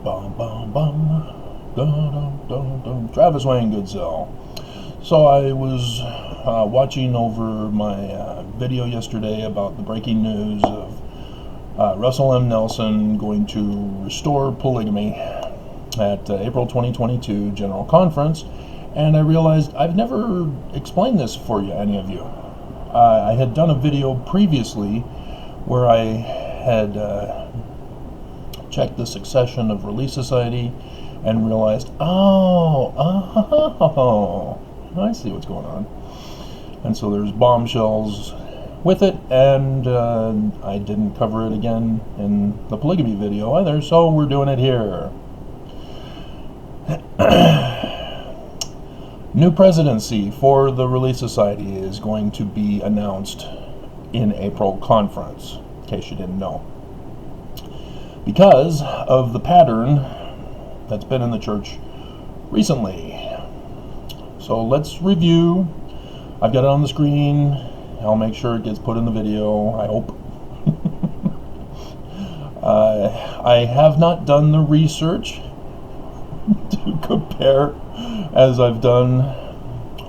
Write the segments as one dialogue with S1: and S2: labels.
S1: Bum, bum, bum. Dun, dun, dun, dun. Travis Wayne Goodsell. So I was watching over my video yesterday about the breaking news of Russell M. Nelson going to restore polygamy at April 2022 General Conference, and I realized I've never explained this for you, any of you. I had done a video previously where I had checked the succession of Relief Society and realized, oh, I see what's going on. And so there's bombshells with it, and I didn't cover it again in the polygamy video either, so we're doing it here. New presidency for the Relief Society is going to be announced in April conference, in case you didn't know. Because of the pattern that's been in the church recently. So let's review. I've got it on the screen. I'll make sure it gets put in the video, I hope. I have not done the research to compare as I've done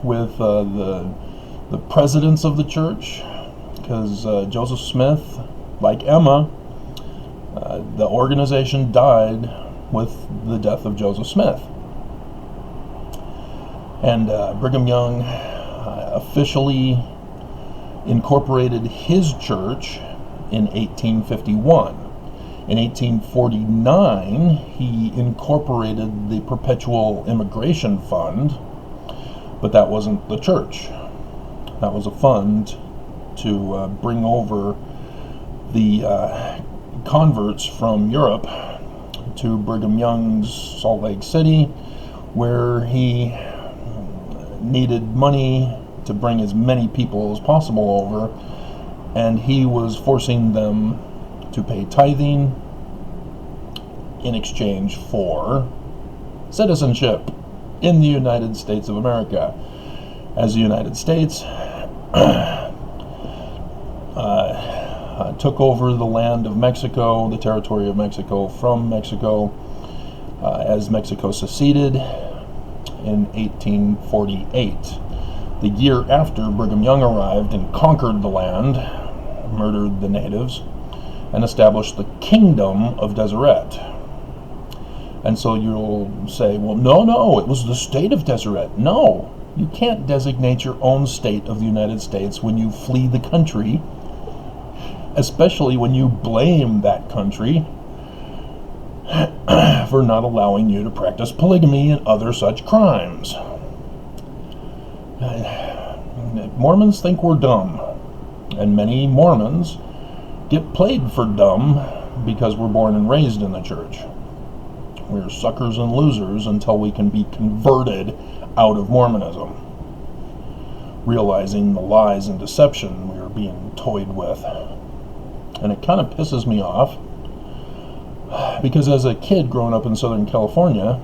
S1: with the presidents of the church, because Joseph Smith, like Emma, the organization died with the death of Joseph Smith. And Brigham Young officially incorporated his church in 1851. In 1849, he incorporated the Perpetual Immigration Fund, but that wasn't the church. That was a fund to bring over the converts from Europe to Brigham Young's Salt Lake City, where he needed money to bring as many people as possible over, and he was forcing them to pay tithing in exchange for citizenship in the United States of America. As the United States took over the land of Mexico, the territory of Mexico, from Mexico, as Mexico seceded in 1848. The year after Brigham Young arrived and conquered the land, murdered the natives, and established the Kingdom of Deseret. And so you'll say, well, no, it was the state of Deseret. No, you can't designate your own state of the United States when you flee the country, especially when you blame that country for not allowing you to practice polygamy and other such crimes. Mormons think we're dumb, and many Mormons get played for dumb because we're born and raised in the church. We're suckers and losers until we can be converted out of Mormonism, realizing the lies and deception we are being toyed with. And it kind of pisses me off, because as a kid growing up in Southern California,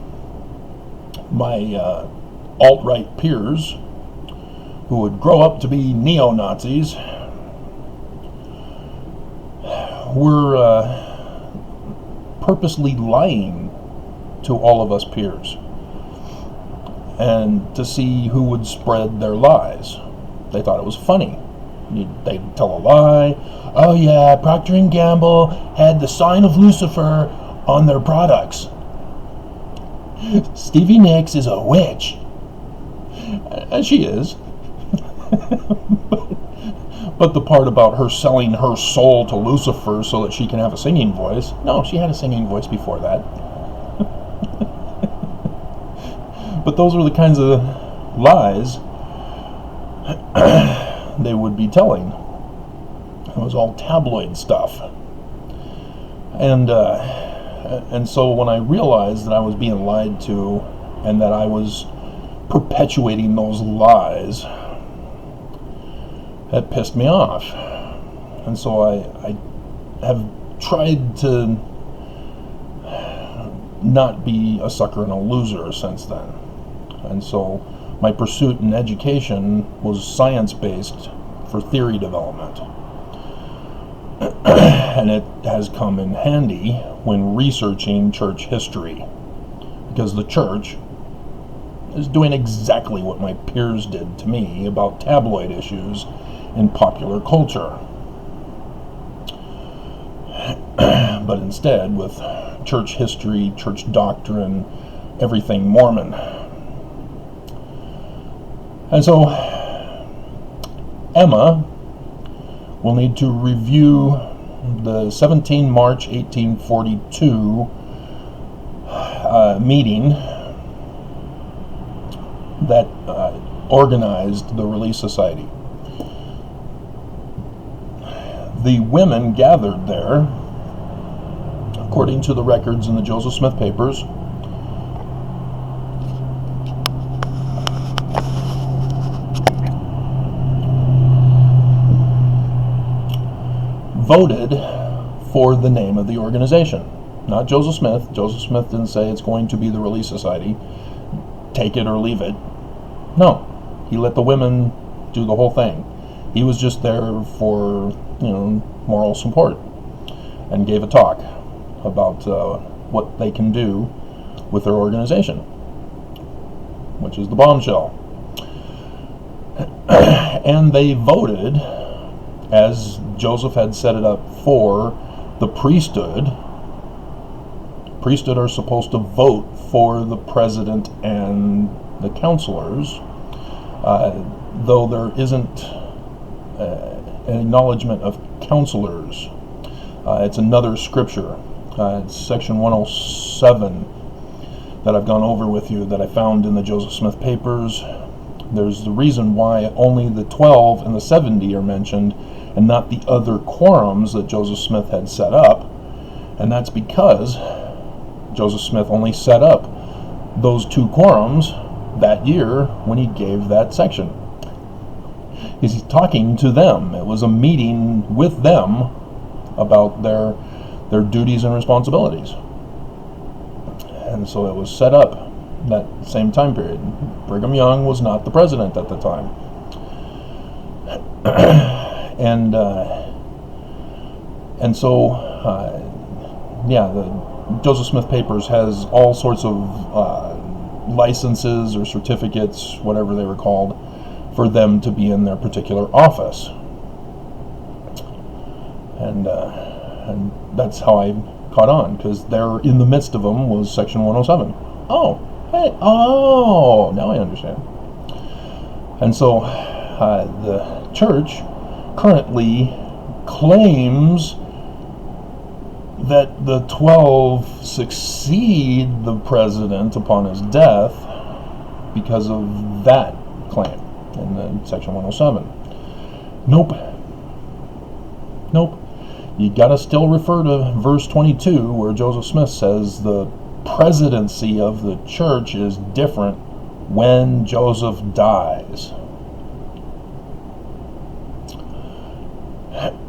S1: my alt-right peers, who would grow up to be neo-Nazis, were purposely lying to all of us peers, and to see who would spread their lies. They thought it was funny. They'd tell a lie. Oh yeah, Procter & Gamble had the sign of Lucifer on their products. Stevie Nicks is a witch. And she is. But the part about her selling her soul to Lucifer so that she can have a singing voice, no, she had a singing voice before that. But those were the kinds of lies they would be telling. It was all tabloid stuff. And so when I realized that I was being lied to and that I was perpetuating those lies, that pissed me off. And so I have tried to not be a sucker and a loser since then. And so my pursuit in education was science-based for theory development. And it has come in handy when researching church history, because the church is doing exactly what my peers did to me about tabloid issues in popular culture. But instead, with church history, church doctrine, everything Mormon. And so, Emma will need to review the 17 March 1842 meeting that organized the Relief Society. The women gathered there, according to the records in the Joseph Smith papers, voted for the name of the organization. Not Joseph Smith. Joseph Smith didn't say it's going to be the Relief Society. Take it or leave it. No. He let the women do the whole thing. He was just there for, moral support, and gave a talk about what they can do with their organization, which is the Bombshell. And they voted, as Joseph had set it up for the priesthood. Priesthood are supposed to vote for the president and the counselors, though there isn't an acknowledgement of counselors. It's another scripture. It's section 107 that I've gone over with you that I found in the Joseph Smith papers. There's the reason why only the 12 and the 70 are mentioned and not the other quorums that Joseph Smith had set up. And that's because Joseph Smith only set up those two quorums that year when he gave that section. He's talking to them. It was a meeting with them about their duties and responsibilities. And so it was set up that same time period. Brigham Young was not the president at the time. And so the Joseph Smith papers has all sorts of licenses or certificates, whatever they were called, for them to be in their particular office. And that's how I caught on, because there in the midst of them was section 107. Now I understand. And so the church currently claims that the 12 succeed the president upon his death because of that claim in section 107. Nope. You gotta still refer to verse 22 where Joseph Smith says the presidency of the church is different when Joseph dies.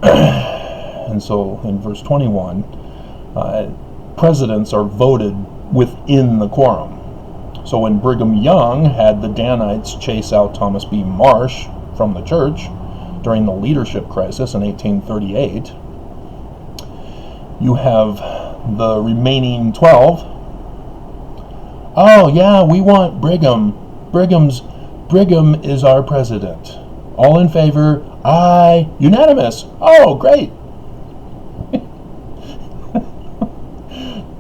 S1: And so in verse 21, presidents are voted within the quorum. So when Brigham Young had the Danites chase out Thomas B. Marsh from the church during the leadership crisis in 1838, you have the remaining 12. Oh yeah, we want Brigham. Brigham is our president. All in favor? Aye. Unanimous. Oh, great.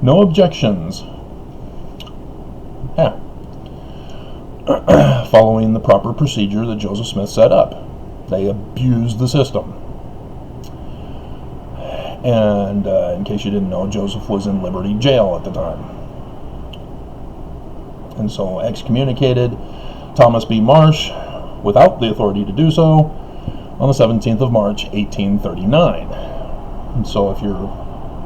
S1: No objections. Yeah. Following the proper procedure that Joseph Smith set up. They abused the system. And in case you didn't know, Joseph was in Liberty Jail at the time. And so excommunicated Thomas B. Marsh without the authority to do so on the 17th of March, 1839. And so if you're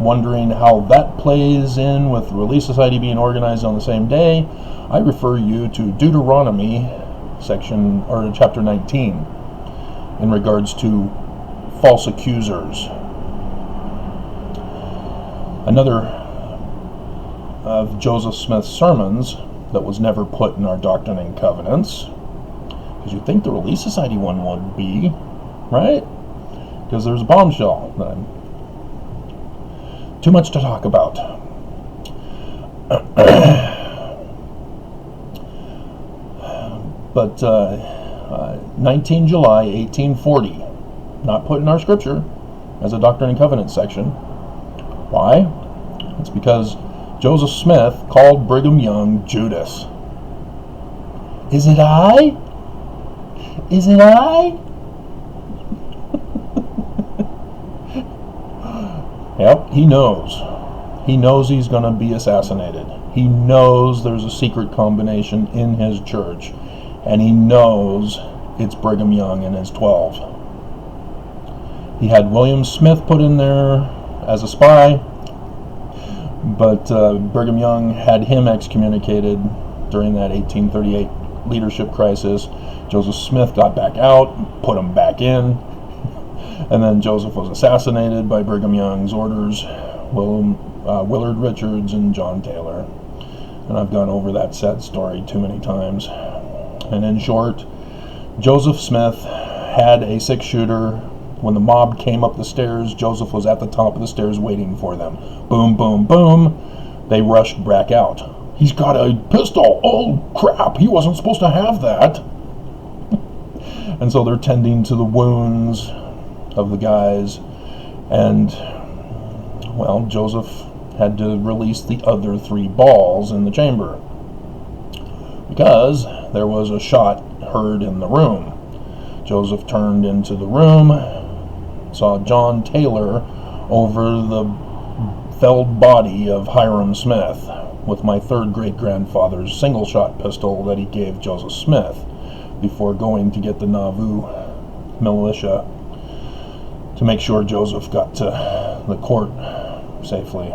S1: wondering how that plays in with the Relief Society being organized on the same day, I refer you to Deuteronomy chapter 19 in regards to false accusers. Another of Joseph Smith's sermons that was never put in our Doctrine and Covenants, because you'd think the Relief Society one would be, right? Because there's a bombshell. Too much to talk about. But 19 July 1840, not put in our scripture as a Doctrine and Covenants section. Why? It's because Joseph Smith called Brigham Young Judas. Is it I? Is it I? Yep, he knows. He knows he's going to be assassinated. He knows there's a secret combination in his church. And he knows it's Brigham Young and his 12. He had William Smith put in there as a spy, but Brigham Young had him excommunicated during that 1838 leadership crisis. Joseph Smith got back out, put him back in, and then Joseph was assassinated by Brigham Young's orders, Willard Richards and John Taylor. And I've gone over that sad story too many times. And in short, Joseph Smith had a 6-shooter. When the mob came up the stairs, Joseph was at the top of the stairs waiting for them. Boom, boom, boom. They rushed back out. He's got a pistol. Oh, crap. He wasn't supposed to have that. And so they're tending to the wounds of the guys. And, well, Joseph had to release the other 3 balls in the chamber, because there was a shot heard in the room. Joseph turned into the room, saw John Taylor over the felled body of Hiram Smith with my 3rd great-grandfather's single-shot pistol that he gave Joseph Smith before going to get the Nauvoo militia to make sure Joseph got to the court safely.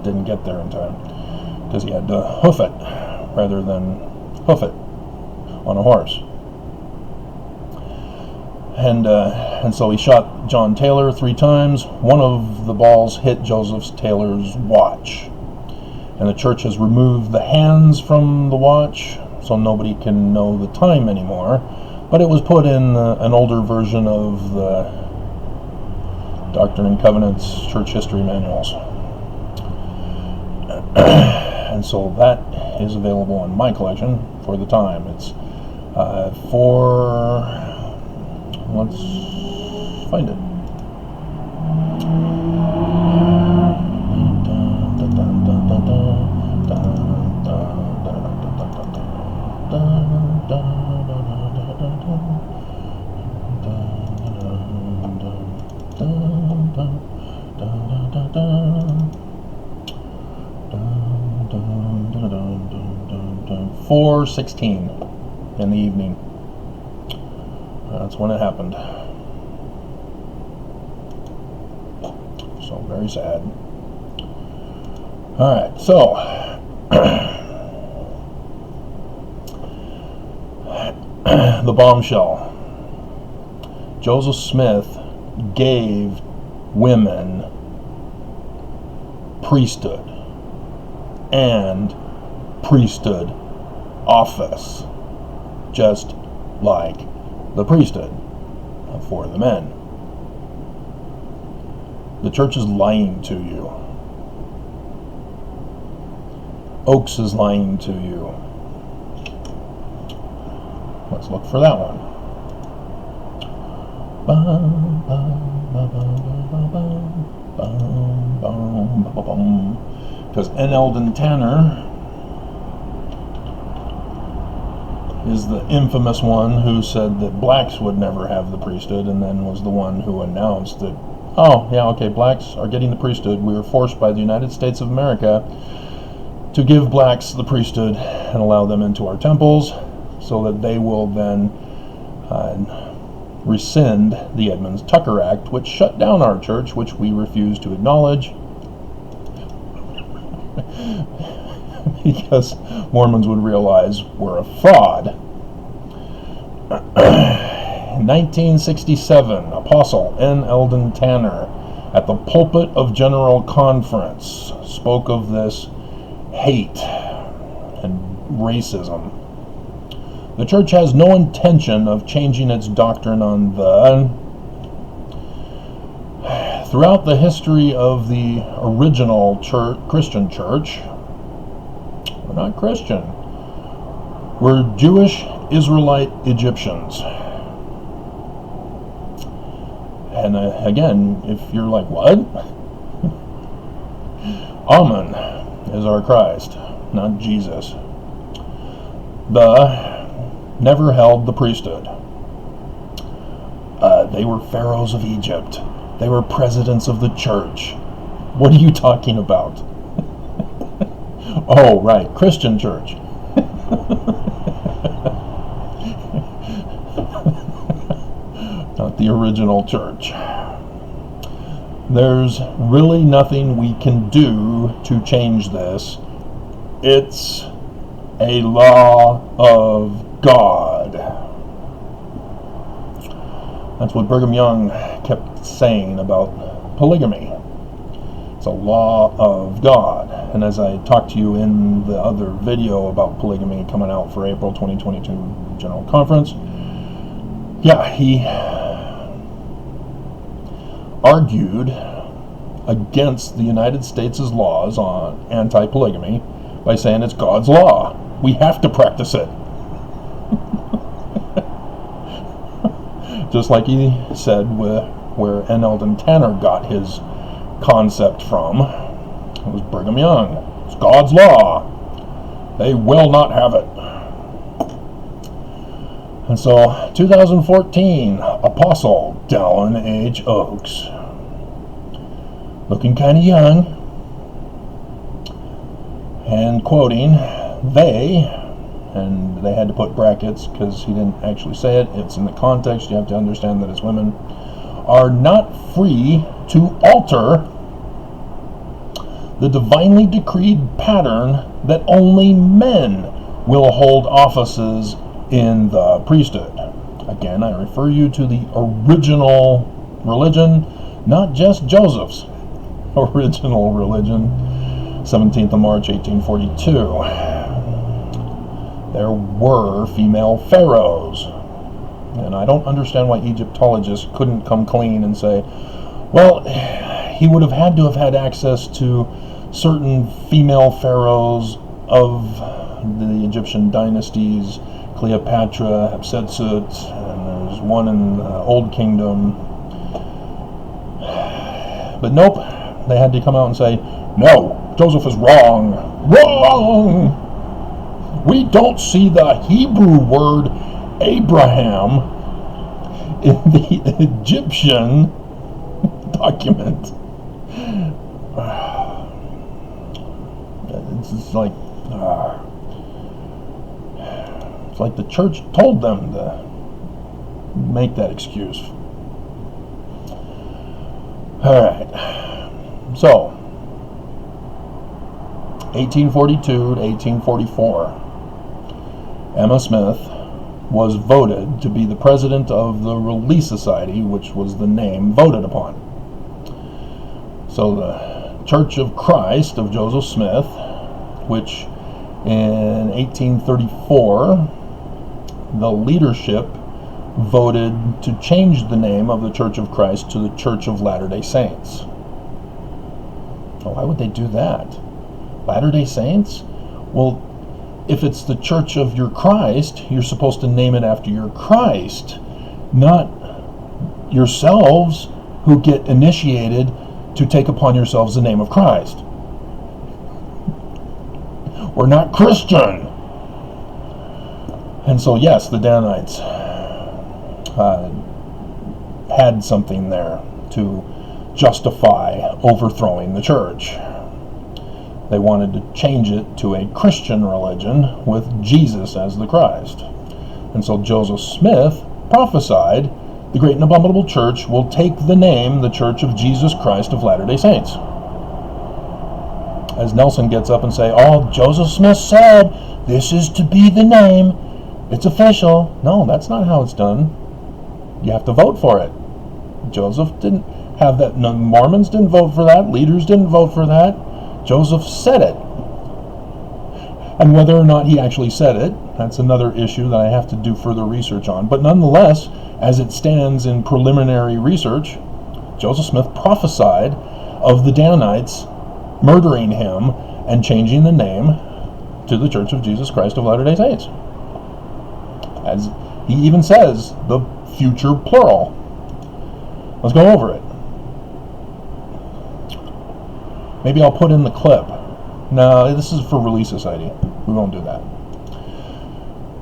S1: Didn't get there in time because he had to hoof it rather than hoof it on a horse. And so he shot John Taylor 3 times. One of the balls hit Joseph Taylor's watch. And the church has removed the hands from the watch, so nobody can know the time anymore. But it was put in an older version of the Doctrine and Covenants church history manuals. And so that is available in my collection for the time. It's let's find it. $4:16 in the evening. That's when it happened. So very sad. All right, so the bombshell. Joseph Smith gave women priesthood and priesthood office, just like the priesthood for the men. The church is lying to you. Oaks is lying to you. Let's look for that one. Because N. Eldon Tanner is the infamous one who said that blacks would never have the priesthood, and then was the one who announced that, oh, yeah, okay, blacks are getting the priesthood. We were forced by the United States of America to give blacks the priesthood and allow them into our temples so that they will then rescind the Edmunds-Tucker Act, which shut down our church, which we refuse to acknowledge because Mormons would realize we're a fraud. In 1967, Apostle N. Eldon Tanner, at the pulpit of General Conference, spoke of this hate and racism. The church has no intention of changing its doctrine on the throughout the history of the original Christian church, we're not Christian. We're Jewish Israelite Egyptians. And again, if you're like, what? Amen is our Christ, not Jesus. Never held the priesthood. They were pharaohs of Egypt. They were presidents of the church. What are you talking about? Oh, right, Christian church. Not the original church. There's really nothing we can do to change this. It's a law of God. That's what Brigham Young kept saying about polygamy. It's a law of God. And as I talked to you in the other video about polygamy coming out for April 2022 General Conference, yeah, he argued against the United States' laws on anti-polygamy by saying it's God's law. We have to practice it. Just like he said where N. Eldon Tanner got his concept from. It was Brigham Young. It's God's law. They will not have it. And so, 2014, Apostle Dallin H. Oaks, looking kind of young, and quoting, and they had to put brackets because he didn't actually say it, it's in the context, you have to understand that it's women, are not free to alter the divinely decreed pattern that only men will hold offices in the priesthood. Again, I refer you to the original religion, not just Joseph's original religion, 17th of March, 1842. There were female pharaohs. And I don't understand why Egyptologists couldn't come clean and say, well, he would have had to have had access to certain female pharaohs of the Egyptian dynasties, Cleopatra, Hatshepsut, and there's one in the Old Kingdom. But nope, they had to come out and say, no, Joseph is wrong. Wrong! We don't see the Hebrew word Abraham in the Egyptian document. It's like the church told them to make that excuse. Alright, so 1842 to 1844, Emma Smith was voted to be the president of the Relief Society, which was the name voted upon. So the Church of Christ of Joseph Smith, which in 1834, the leadership voted to change the name of the Church of Christ to the Church of Latter-day Saints. Well, why would they do that? Latter-day Saints? Well, if it's the Church of your Christ, you're supposed to name it after your Christ, not yourselves who get initiated to take upon yourselves the name of Christ. We're not Christian. And so, yes, the Danites had something there to justify overthrowing the church. They wanted to change it to a Christian religion with Jesus as the Christ. And so Joseph Smith prophesied the great and abominable church will take the name the Church of Jesus Christ of Latter-day Saints. As Nelson gets up and say, oh, Joseph Smith said this is to be the name. It's official. No, that's not how it's done. You have to vote for it. Joseph didn't have that. No, Mormons didn't vote for that. Leaders didn't vote for that. Joseph said it. And whether or not he actually said it, that's another issue that I have to do further research on. But nonetheless, as it stands in preliminary research, Joseph Smith prophesied of the Danites murdering him and changing the name to the Church of Jesus Christ of Latter-day Saints. As he even says, the future plural. Let's go over it. Maybe I'll put in the clip. No, this is for Relief Society. We won't do that.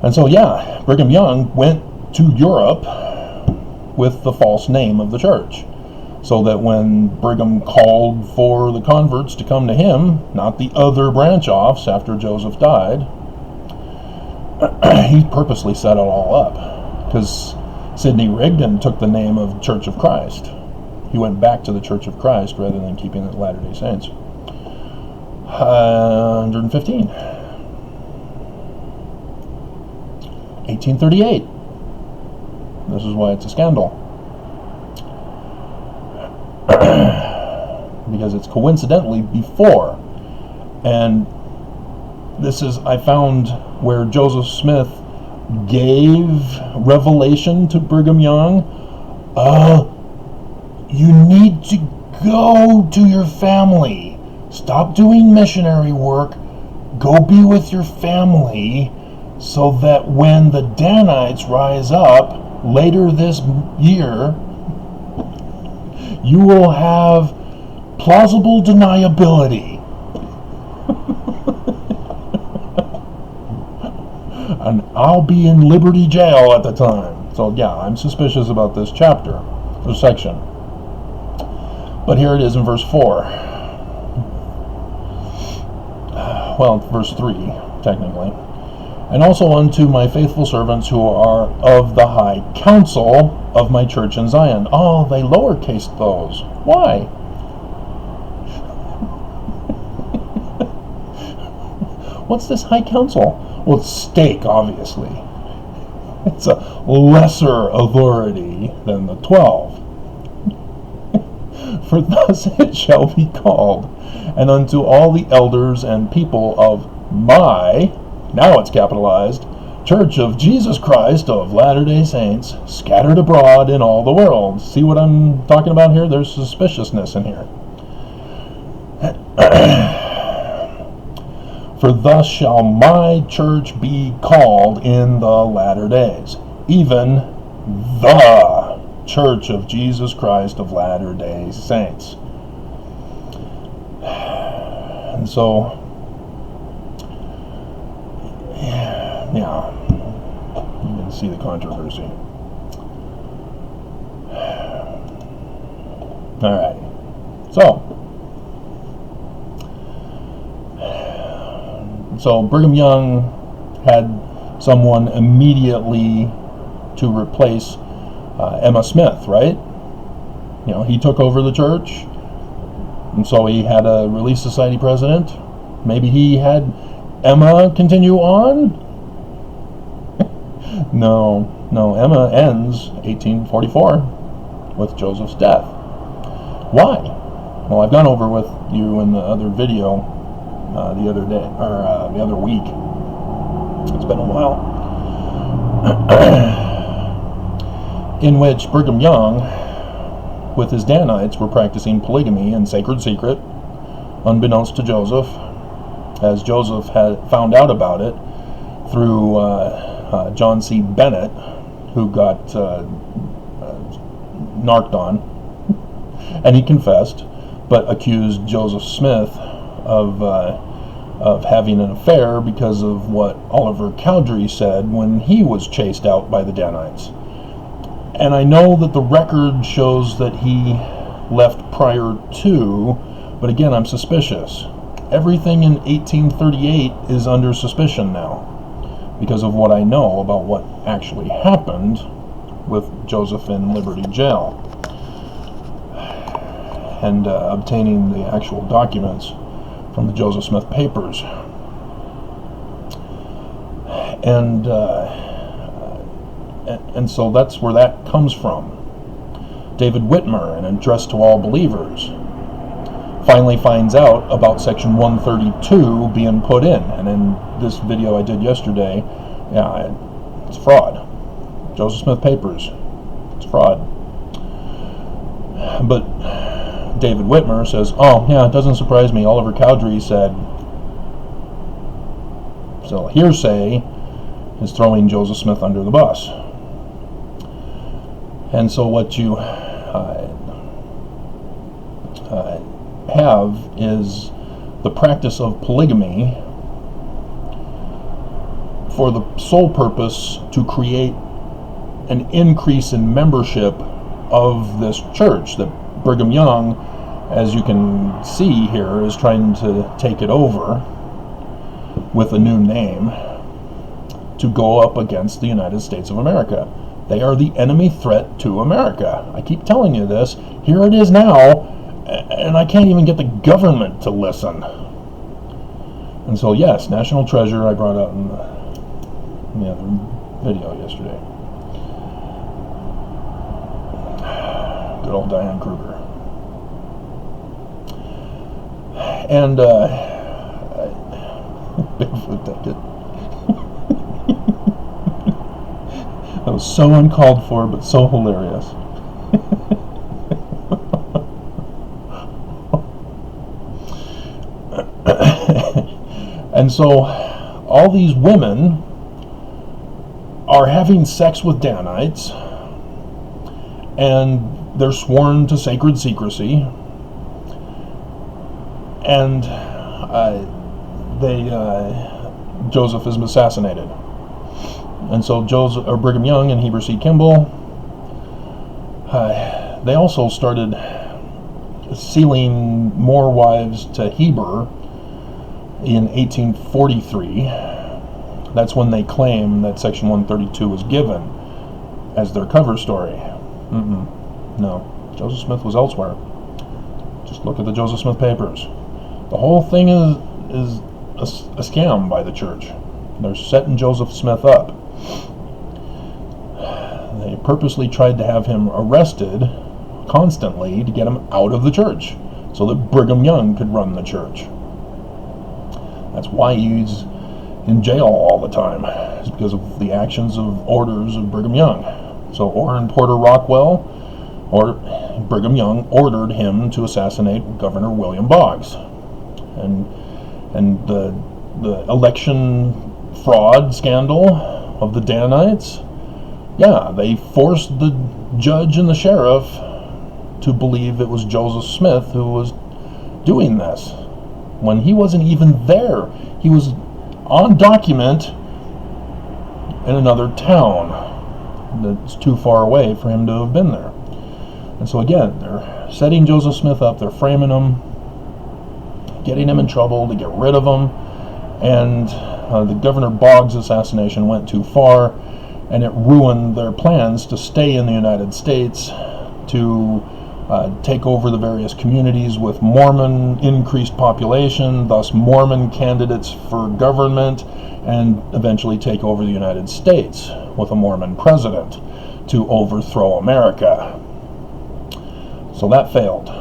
S1: And so, yeah, Brigham Young went to Europe with the false name of the church, so that when Brigham called for the converts to come to him, not the other branch-offs after Joseph died, he purposely set it all up, because Sidney Rigdon took the name of Church of Christ. He went back to the Church of Christ rather than keeping it Latter-day Saints. 115. 1838. This is why it's a scandal. Because it's coincidentally before. And this is, I found, where Joseph Smith gave revelation to Brigham Young. You need to go to your family. Stop doing missionary work. Go be with your family, so that when the Danites rise up later this year, you will have plausible deniability. And I'll be in Liberty Jail at the time. So yeah, I'm suspicious about this chapter, or section. But here it is in verse 4. Well, verse 3, technically. And also unto my faithful servants who are of the high council of my church in Zion. Oh, they lowercased those. Why? What's this high council? Well, it's stake, obviously. It's a lesser authority than the 12. For thus it shall be called, and unto all the elders and people of my, now it's capitalized, Church of Jesus Christ of Latter-day Saints, scattered abroad in all the world. See what I'm talking about here? There's suspiciousness in here. For thus shall my church be called in the latter days, even the Church of Jesus Christ of Latter-day Saints. And so, yeah, you can see the controversy. Alright, so Brigham Young had someone immediately to replace Emma Smith, right? You know, he took over the church, and so he had a Relief Society president. Maybe he had Emma continue on? No, Emma ends 1844 with Joseph's death. Why? Well, I've gone over with you in the other video the other day, or the other week. It's been a while. In which Brigham Young, with his Danites, were practicing polygamy in sacred secret, unbeknownst to Joseph, as Joseph had found out about it through John C. Bennett, who got narked on, and he confessed, but accused Joseph Smith of having an affair because of what Oliver Cowdery said when he was chased out by the Danites. And I know that the record shows that he left prior to, but again, I'm suspicious. Everything in 1838 is under suspicion now, because of what I know about what actually happened with Joseph in Liberty Jail, and obtaining the actual documents from the Joseph Smith papers. And so that's where that comes from. David Whitmer, in Address to All Believers, finally finds out about section 132 being put in. And in this video I did yesterday, yeah, it's fraud. Joseph Smith papers, it's fraud. But David Whitmer says, oh, yeah, it doesn't surprise me. Oliver Cowdery said, so hearsay is throwing Joseph Smith under the bus. And so what you have is the practice of polygamy for the sole purpose to create an increase in membership of this church that Brigham Young, as you can see here, is trying to take it over with a new name to go up against the United States of America. They are the enemy threat to America. I keep telling you this. Here it is now, and I can't even get the government to listen. And so, yes, National Treasure I brought out in the other video yesterday. Good old Diane Kruger. And Bigfoot ticket. That was so uncalled for, but so hilarious. And so all these women are having sex with Danites, and they're sworn to sacred secrecy, and Joseph is assassinated. And so Brigham Young and Heber C. Kimball, they also started sealing more wives to Heber in 1843. That's when they claim that Section 132 was given as their cover story. No, Joseph Smith was elsewhere. Just look at the Joseph Smith papers. The whole thing is a scam by the church. They're setting Joseph Smith up. They purposely tried to have him arrested constantly to get him out of the church so that Brigham Young could run the church. That's why he's in jail all the time. It's because of the actions of orders of Brigham Young. So Orrin Porter Rockwell, or Brigham Young, ordered him to assassinate Governor William Boggs. And the election fraud scandal of the Danites, yeah, they forced the judge and the sheriff to believe it was Joseph Smith who was doing this, when he wasn't even there. He was on document in another town that's too far away for him to have been there. And so again, they're setting Joseph Smith up, they're framing him, getting him in trouble to get rid of him, and the Governor Boggs assassination went too far, and it ruined their plans to stay in the United States, to take over the various communities with Mormon increased population, thus Mormon candidates for government, and eventually take over the United States with a Mormon president to overthrow America. So that failed.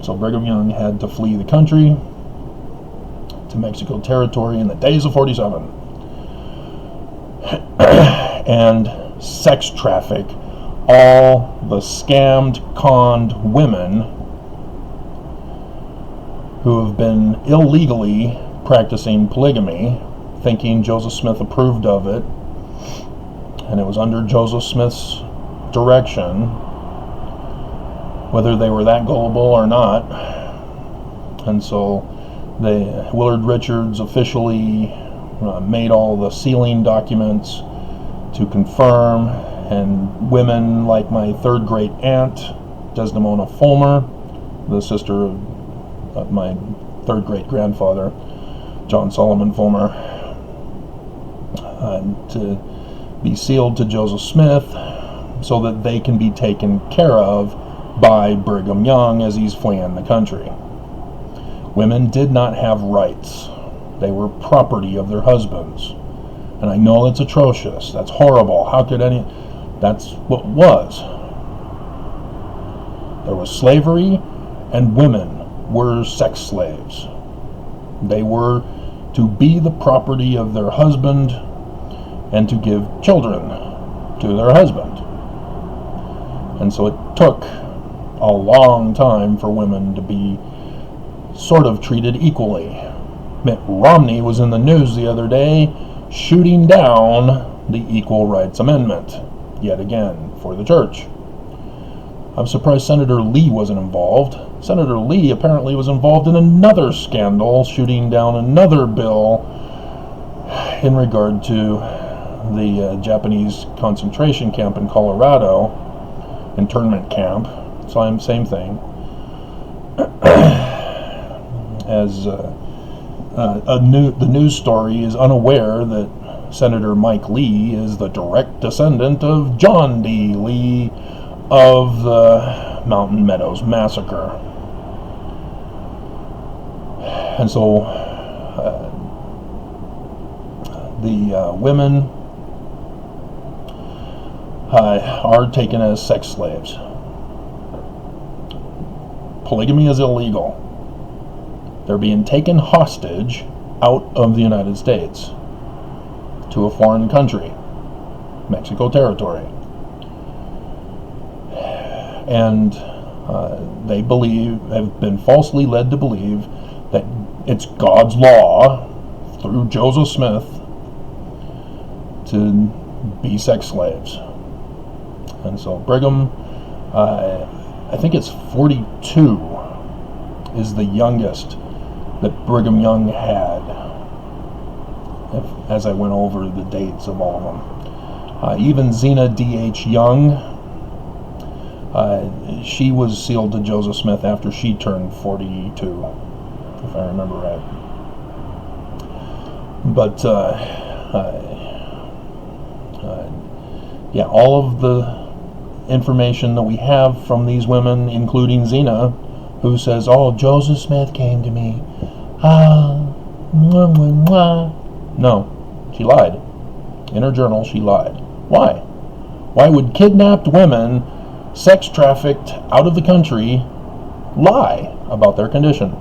S1: So Brigham Young had to flee the country to Mexico territory in the days of 47 and sex traffic all the scammed, conned women who have been illegally practicing polygamy, thinking Joseph Smith approved of it, and it was under Joseph Smith's direction, whether they were that gullible or not. And so Willard Richards officially made all the sealing documents to confirm, and women like my third great aunt, Desdemona Fulmer, the sister of my third great grandfather, John Solomon Fulmer, to be sealed to Joseph Smith so that they can be taken care of by Brigham Young as he's fleeing the country. Women did not have rights. They were property of their husbands. And I know that's atrocious. That's horrible. How could any... That's what was. There was slavery, and women were sex slaves. They were to be the property of their husband and to give children to their husband. And so it took a long time for women to be sort of treated equally. Mitt Romney was in the news the other day shooting down the Equal Rights Amendment, yet again, for the church. I'm surprised Senator Lee wasn't involved. Senator Lee apparently was involved in another scandal, shooting down another bill in regard to the Japanese concentration camp in Colorado, internment camp. Same thing. As the news story is unaware that Senator Mike Lee is the direct descendant of John D. Lee of the Mountain Meadows Massacre. And so the women are taken as sex slaves. Polygamy is illegal. They're being taken hostage out of the United States to a foreign country, Mexico territory. And they have been falsely led to believe that it's God's law through Joseph Smith to be sex slaves. And so Brigham, I think it's 42 is the youngest that Brigham Young had, as I went over the dates of all of them. Even Xena D.H. Young, she was sealed to Joseph Smith after she turned 42, if I remember right. But yeah, all of the information that we have from these women, including Xena, who says, "Oh, Joseph Smith came to me. No, she lied. In her journal, she lied. Why? Why would kidnapped women, sex trafficked out of the country, lie about their condition?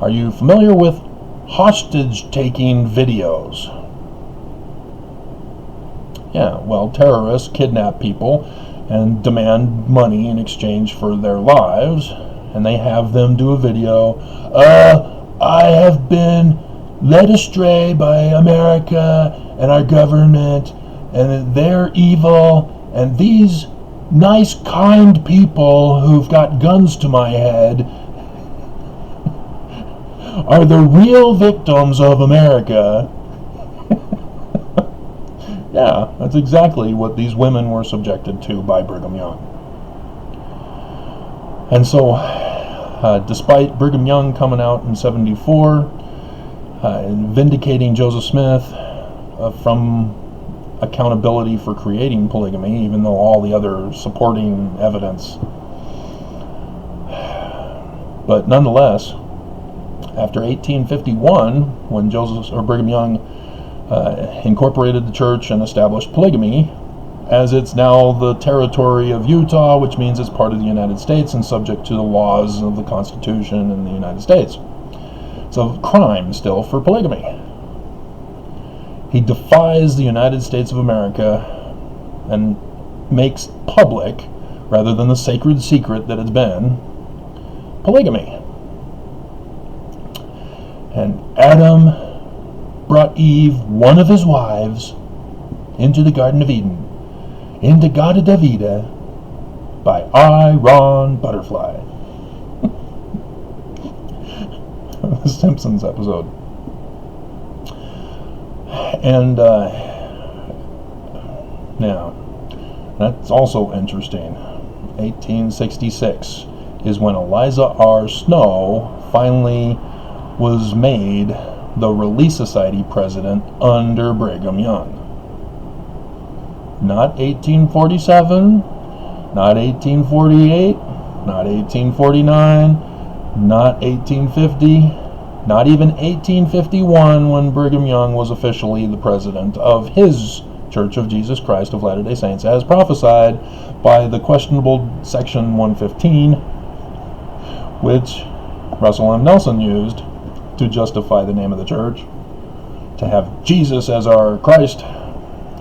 S1: Are you familiar with hostage-taking videos? Yeah, well, terrorists kidnap people and demand money in exchange for their lives, and they have them do a video. I have been led astray by America and our government, and they're evil, and these nice, kind people who've got guns to my head are the real victims of America." Yeah, that's exactly what these women were subjected to by Brigham Young. And so, despite Brigham Young coming out in 74, and vindicating Joseph Smith from accountability for creating polygamy, even though all the other supporting evidence. But nonetheless, after 1851, when Brigham Young incorporated the church and established polygamy, as it's now the territory of Utah, which means it's part of the United States and subject to the laws of the Constitution in the United States. It's a crime still for polygamy. He defies the United States of America and makes public, rather than the sacred secret that it's been, polygamy. And Adam brought Eve, one of his wives, into the Garden of Eden, into Gata Davida, by Iron Butterfly. The Simpsons episode. And now, that's also interesting. 1866 is when Eliza R. Snow finally was made the Relief Society president under Brigham Young. Not 1847, not 1848, not 1849, not 1850, not even 1851, when Brigham Young was officially the president of his Church of Jesus Christ of Latter-day Saints, as prophesied by the questionable Section 115, which Russell M. Nelson used to justify the name of the church, to have Jesus as our Christ,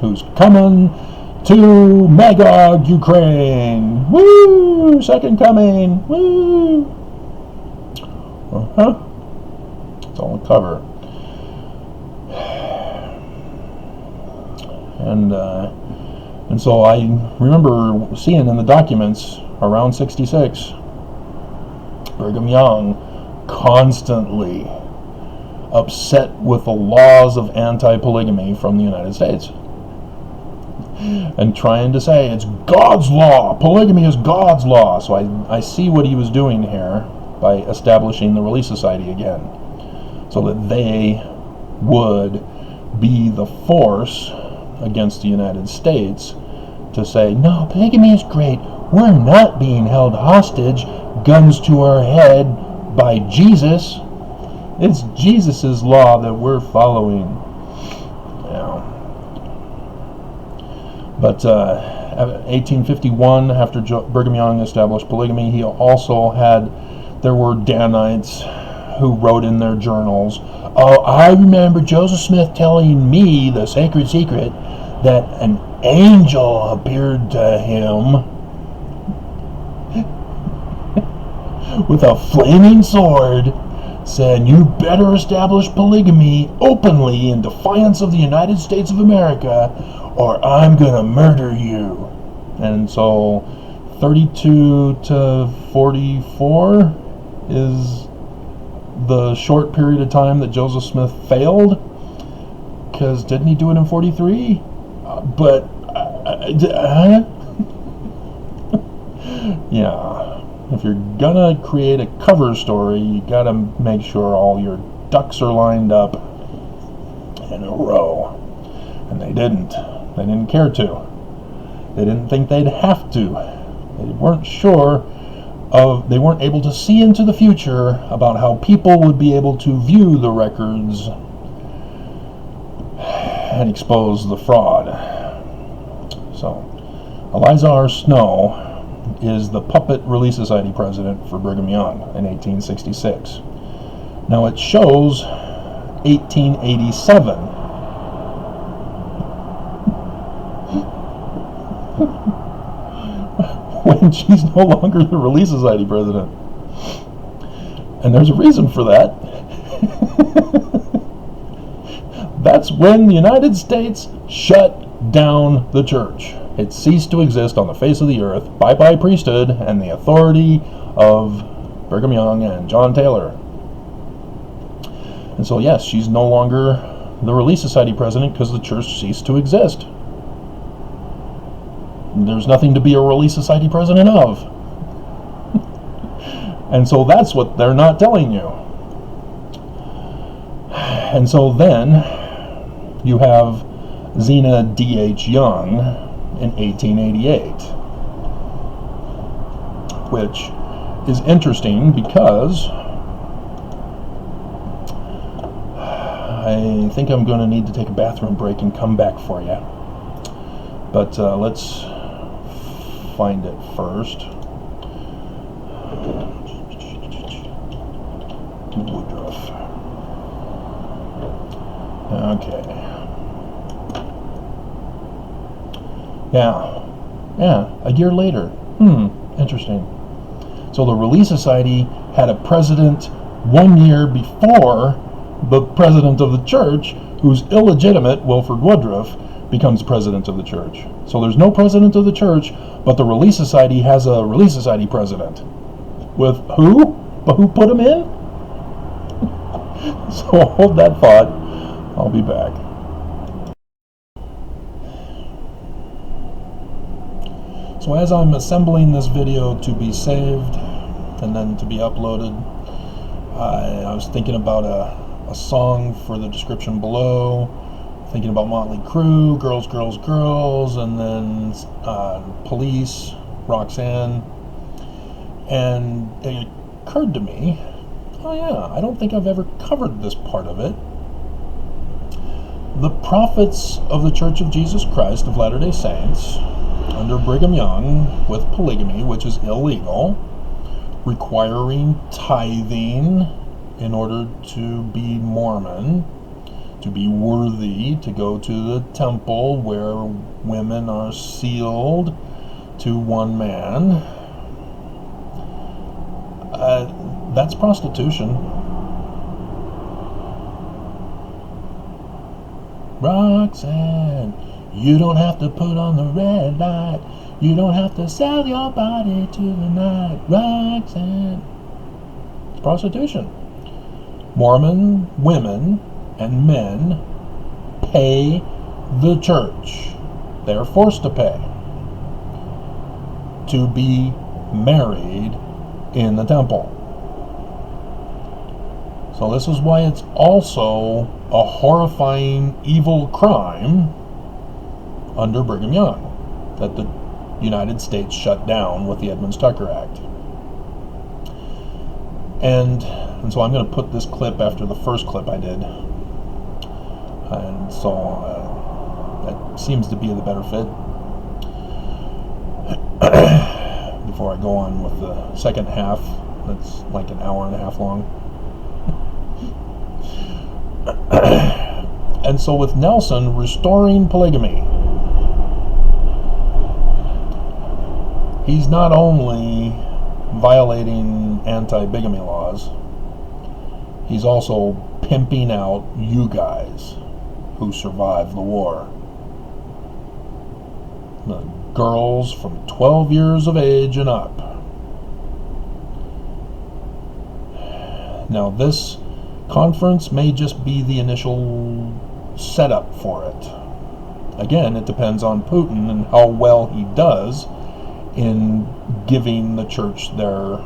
S1: who's coming to Magog, Ukraine. Woo! Second coming. Woo! It's all on cover. And so I remember seeing in the documents around 66, Brigham Young constantly upset with the laws of anti-polygamy from the United States, and trying to say it's God's law, polygamy is God's law. So I see what he was doing here by establishing the Relief Society again, so that they would be the force against the United States to say, no, polygamy is great, we're not being held hostage, guns to our head, by Jesus. It's Jesus' law that we're following. But 1851, after Brigham Young established polygamy, he also there were Danites who wrote in their journals, oh, I remember Joseph Smith telling me the sacred secret that an angel appeared to him with a flaming sword, saying, you better establish polygamy openly in defiance of the United States of America, or I'm gonna murder you. And so 32 to 44 is the short period of time that Joseph Smith failed, because didn't he do it in 43? Yeah, if you're gonna create a cover story, you gotta make sure all your ducks are lined up in a row. And they didn't care to. They didn't think they'd have to. They weren't sure they weren't able to see into the future about how people would be able to view the records and expose the fraud. So, Eliza R. Snow is the puppet Relief Society president for Brigham Young in 1866. Now it shows 1887. When she's no longer the Relief Society president. And there's a reason for that. That's when the United States shut down the church. It ceased to exist on the face of the earth. Bye-bye priesthood and the authority of Brigham Young and John Taylor. And so yes, she's no longer the Relief Society president because the church ceased to exist. There's nothing to be a Relief Society president of. And so that's what they're not telling you. And so then you have Xena D.H. Young in 1888, which is interesting because I think I'm going to need to take a bathroom break and come back for you. But let's find it first. Woodruff. Okay. Yeah, a year later. Interesting. So the Relief Society had a president 1 year before the president of the church, who's illegitimate, Wilford Woodruff, becomes president of the church. So there's no president of the church, but the Relief Society has a Relief Society president. With who? But who put him in? So hold that thought. I'll be back. So as I'm assembling this video to be saved and then to be uploaded, I was thinking about a song for the description below, thinking about Motley Crue, Girls, Girls, Girls, and then Police, Roxanne, and it occurred to me, oh yeah, I don't think I've ever covered this part of it. The prophets of the Church of Jesus Christ of Latter-day Saints, under Brigham Young, with polygamy, which is illegal, requiring tithing in order to be Mormon, to be worthy to go to the temple where women are sealed to one man. That's prostitution. Roxanne, you don't have to put on the red light. You don't have to sell your body to the night. Roxanne. It's prostitution. Mormon women and men pay the church. They're forced to pay to be married in the temple. So this is why it's also a horrifying evil crime under Brigham Young that the United States shut down with the Edmunds-Tucker Act. And so I'm going to put this clip after the first clip I did. And so that seems to be the better fit. Before I go on with the second half, that's like an hour and a half long. And so with Nelson restoring polygamy, he's not only violating anti-bigamy laws, he's also pimping out you guys who survived the war. The girls from 12 years of age and up. Now this conference may just be the initial setup for it. Again, it depends on Putin and how well he does in giving the church their...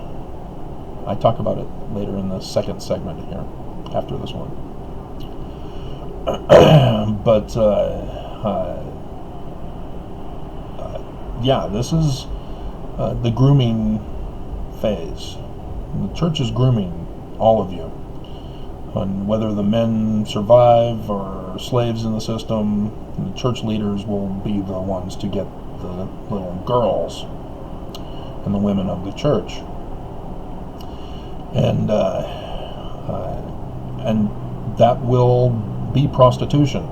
S1: I talk about it later in the second segment here, after this one. But, yeah, this is the grooming phase. The church is grooming all of you. And whether the men survive or slaves in the system, the church leaders will be the ones to get the little girls and the women of the church. And that will be prostitution.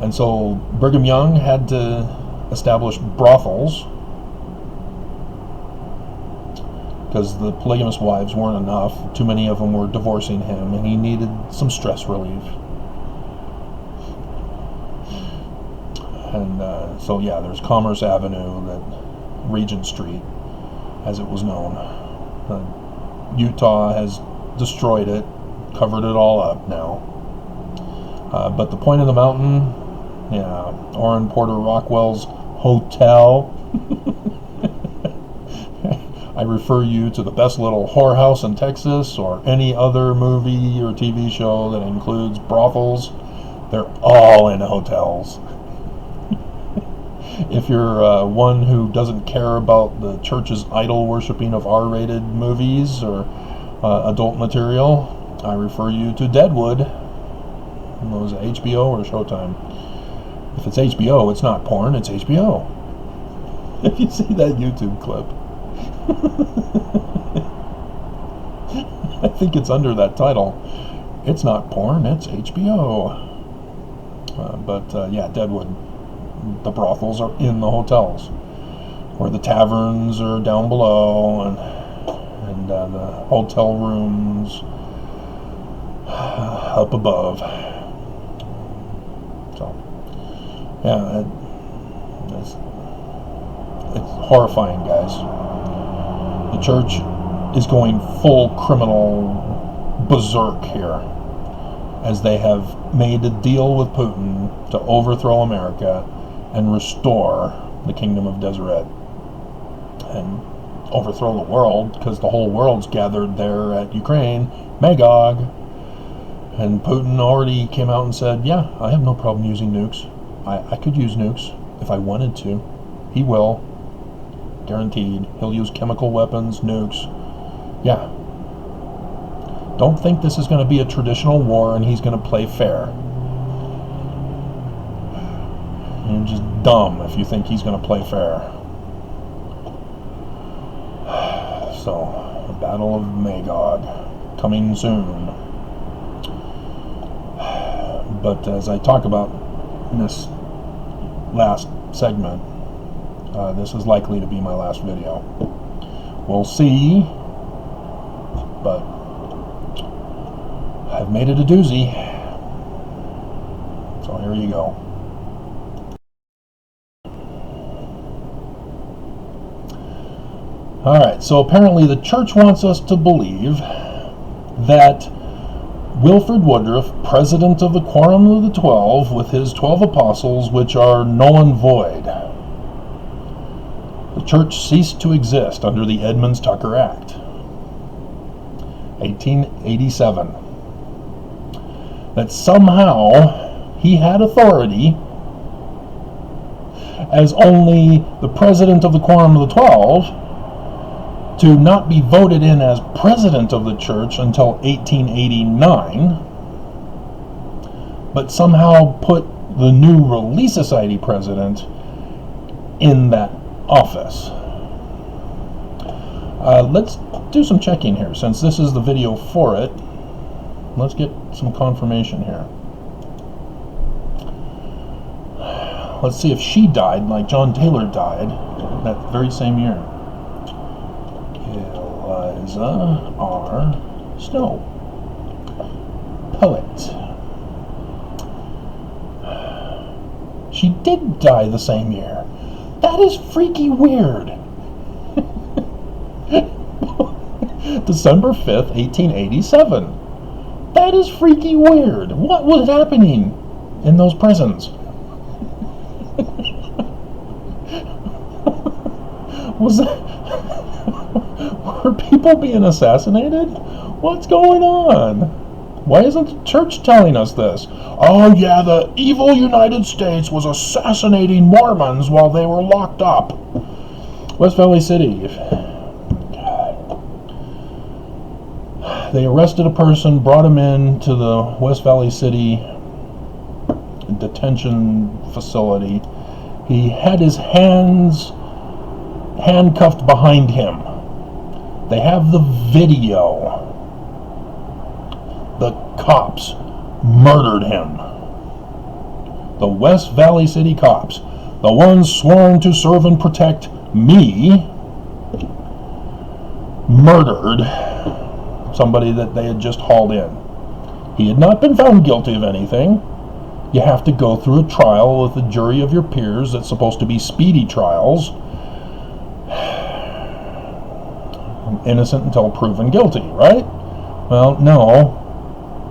S1: And so Brigham Young had to establish brothels because the polygamous wives weren't enough. Too many of them were divorcing him, and he needed some stress relief. And so, yeah, there's Commerce Avenue, that Regent Street, as it was known. Utah has destroyed it, covered it all up now. But the point of the mountain, yeah, Orrin Porter Rockwell's hotel. I refer you to the best little whorehouse in Texas or any other movie or TV show that includes brothels. They're all in hotels. If you're one who doesn't care about the church's idol worshipping of R-rated movies or adult material, I refer you to Deadwood. Was it HBO or Showtime? If it's HBO, it's not porn, it's HBO. If you see that YouTube clip. I think it's under that title. It's not porn, it's HBO. Yeah, Deadwood. The brothels are in the hotels, where the taverns are down below, and the hotel rooms up above. So, yeah, it's horrifying, guys. The church is going full criminal berserk here, as they have made a deal with Putin to overthrow America and restore the kingdom of Deseret, and overthrow the world, because the whole world's gathered there at Ukraine, Magog. And Putin already came out and said, yeah, I have no problem using nukes. I could use nukes if I wanted to. He will. Guaranteed. He'll use chemical weapons, nukes. Yeah. Don't think this is going to be a traditional war and he's going to play fair. You're just dumb if you think he's going to play fair. So, the Battle of Magog, coming soon. But as I talk about in this last segment, this is likely to be my last video. We'll see, but I've made it a doozy. So here you go. Alright, so apparently the church wants us to believe that Wilford Woodruff, president of the Quorum of the 12, with his 12 apostles, which are null and void. The church ceased to exist under the Edmunds-Tucker Act, 1887. That somehow he had authority as only the president of the Quorum of the 12 to not be voted in as president of the church until 1889, but somehow put the new Relief Society president in that office. Let's do some checking here, since this is the video for it. Let's get some confirmation here. Let's see if she died like John Taylor died that very same year. Eliza R. Snow, poet. She did die the same year. That is freaky weird. December 5th, 1887. That is freaky weird. What was happening in those prisons? Was that... Were people being assassinated? What's going on? Why isn't the church telling us this? Oh yeah, the evil United States was assassinating Mormons while they were locked up. West Valley City. God. They arrested a person, brought him in to the West Valley City detention facility. He had his hands handcuffed behind him. They have the video. The cops murdered him. The West Valley City cops, the ones sworn to serve and protect me, murdered somebody that they had just hauled in. He had not been found guilty of anything. You have to go through a trial with a jury of your peers that's supposed to be speedy trials. Innocent until proven guilty, right? Well, no.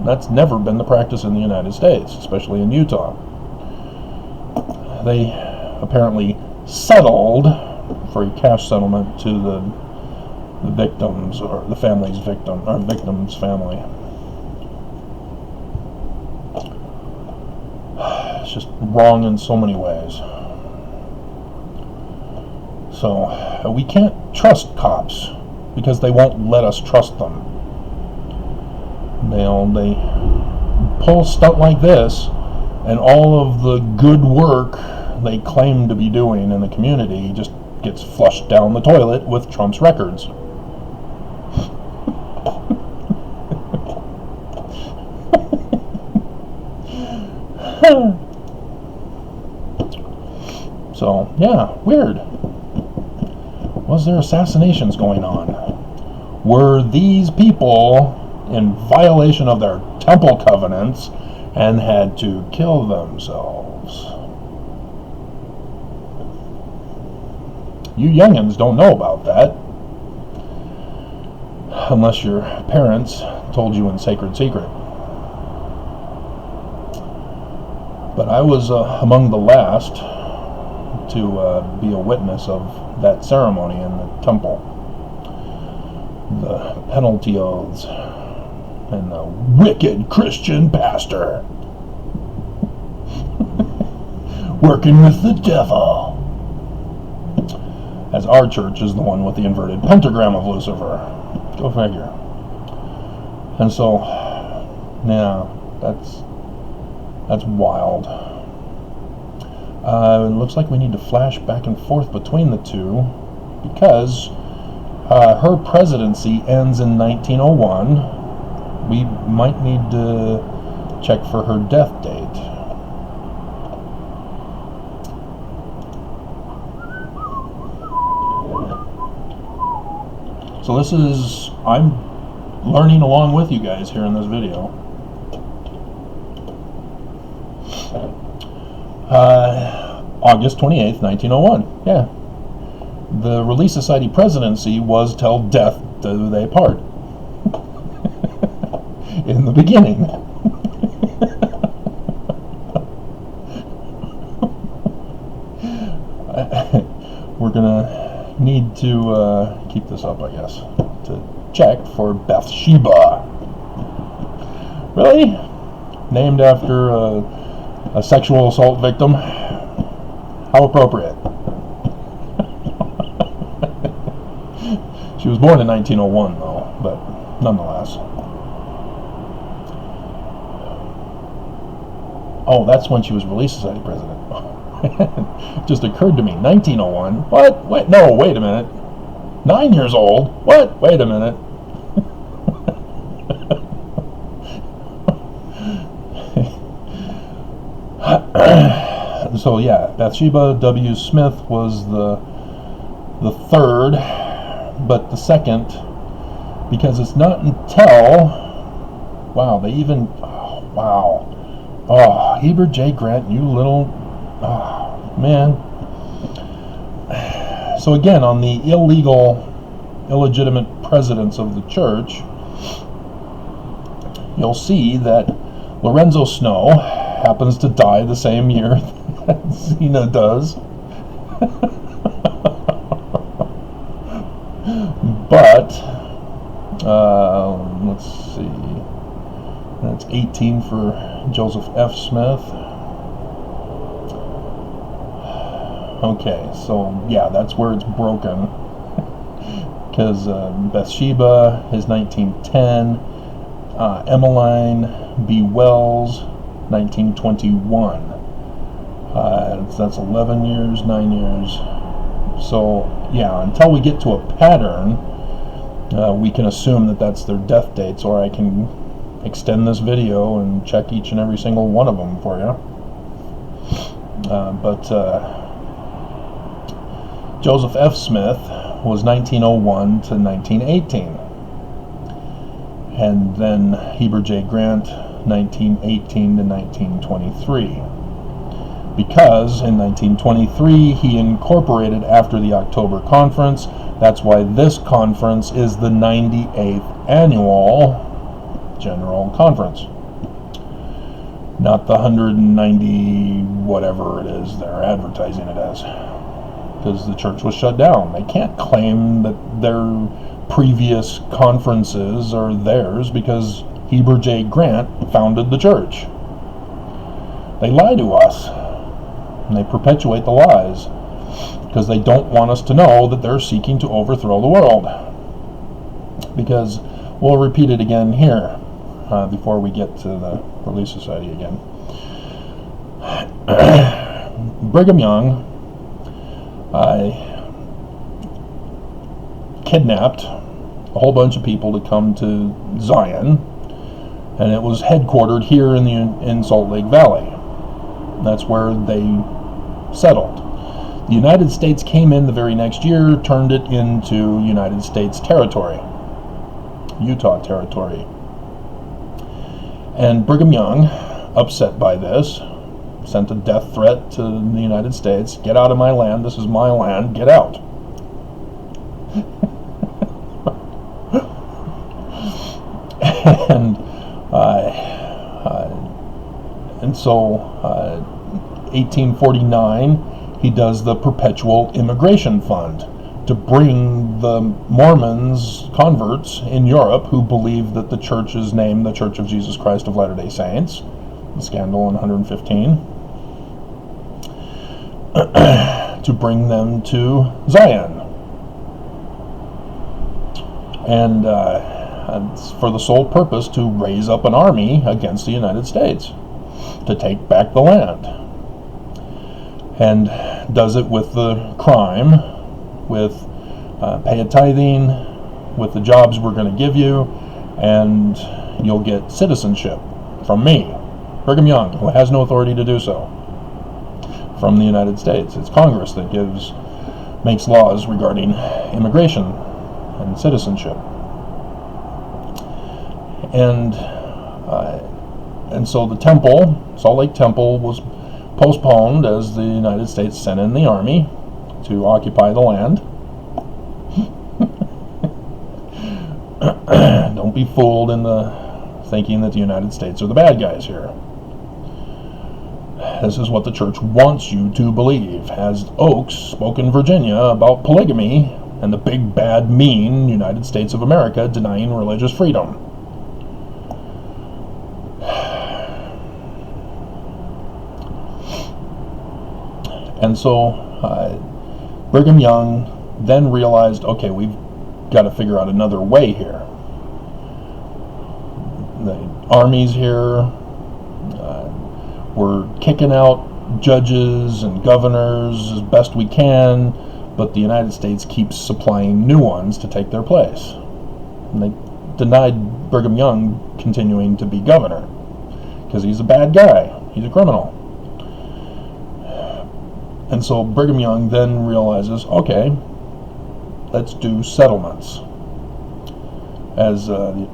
S1: That's never been the practice in the United States, especially in Utah. They apparently settled for a cash settlement to the victims, or the family's victim, or victim's family. It's just wrong in so many ways. So we can't trust cops because they won't let us trust them. They pull stunt like this, and all of the good work they claim to be doing in the community just gets flushed down the toilet with Trump's records. So, yeah, weird. Was there assassinations going on? Were these people in violation of their temple covenants and had to kill themselves? You youngins don't know about that, unless your parents told you in sacred secret. But I was among the last to be a witness of that ceremony in the temple. The penalty oaths and the wicked Christian pastor working with the devil. As our church is the one with the inverted pentagram of Lucifer. Go figure. And so, yeah, that's wild. It looks like we need to flash back and forth between the two because her presidency ends in 1901. We might need to check for her death date. So this is, I'm learning along with you guys here in this video. August 28th, 1901. Yeah. The Relief Society presidency was till death do they part. In the beginning. We're gonna need to keep this up, I guess, to check for Bathsheba. Really? Named after a sexual assault victim? How appropriate. She was born in 1901, though, but nonetheless. Oh, that's when she was Relief Society president. Just occurred to me, 1901. What? Wait, no, wait a minute. 9 years old? What? Wait a minute. So yeah, Bathsheba W. Smith was the third, but the second, because it's not until, wow, they even, oh, wow. Oh, Heber J. Grant, you little, oh, man. So again, on the illegitimate presidents of the church, you'll see that Lorenzo Snow happens to die the same year that Xena does. But, let's see, that's 18 for Joseph F. Smith. Okay, so yeah, that's where it's broken. Because Bathsheba is 1910, Emmeline B Wells, 1921. That's 11 years, 9 years. So yeah, until we get to a pattern, we can assume that that's their death dates, or I can extend this video and check each and every single one of them for you. But Joseph F. Smith was 1901 to 1918. And then Heber J. Grant, 1918 to 1923. Because in 1923 he incorporated after the October conference. That's why this conference is the 98th annual General Conference. Not the 190 whatever it is they're advertising it as. Because the church was shut down. They can't claim that their previous conferences are theirs because Heber J. Grant founded the church. They lie to us. And they perpetuate the lies. Because they don't want us to know that they're seeking to overthrow the world. Because we'll repeat it again here before we get to the Relief Society again. Brigham Young kidnapped a whole bunch of people to come to Zion, and it was headquartered here in Salt Lake Valley. That's where they settled. The United States came in the very next year, turned it into United States territory, Utah territory. And Brigham Young, upset by this, sent a death threat to the United States. Get out of my land. This is my land. Get out. And so 1849, he does the Perpetual Immigration Fund to bring the Mormons, converts in Europe who believe that the church is named the Church of Jesus Christ of Latter-day Saints, the scandal in 115, to bring them to Zion. And for the sole purpose to raise up an army against the United States, to take back the land. And does it with the crime, with pay a tithing, with the jobs we're going to give you, and you'll get citizenship from me. Brigham Young, who has no authority to do so from the United States. It's Congress that makes laws regarding immigration and citizenship. And so the temple, Salt Lake Temple, was postponed as the United States sent in the army to occupy the land. Don't be fooled into thinking that the United States are the bad guys here. This is what the church wants you to believe. As Oakes spoke in Virginia about polygamy and the big, bad, mean United States of America denying religious freedom. And so Brigham Young then realized, okay, we've got to figure out another way here. The army's here. We're kicking out judges and governors as best we can, but the United States keeps supplying new ones to take their place. And they denied Brigham Young continuing to be governor because he's a bad guy. He's a criminal. And so Brigham Young then realizes, okay, let's do settlements. As the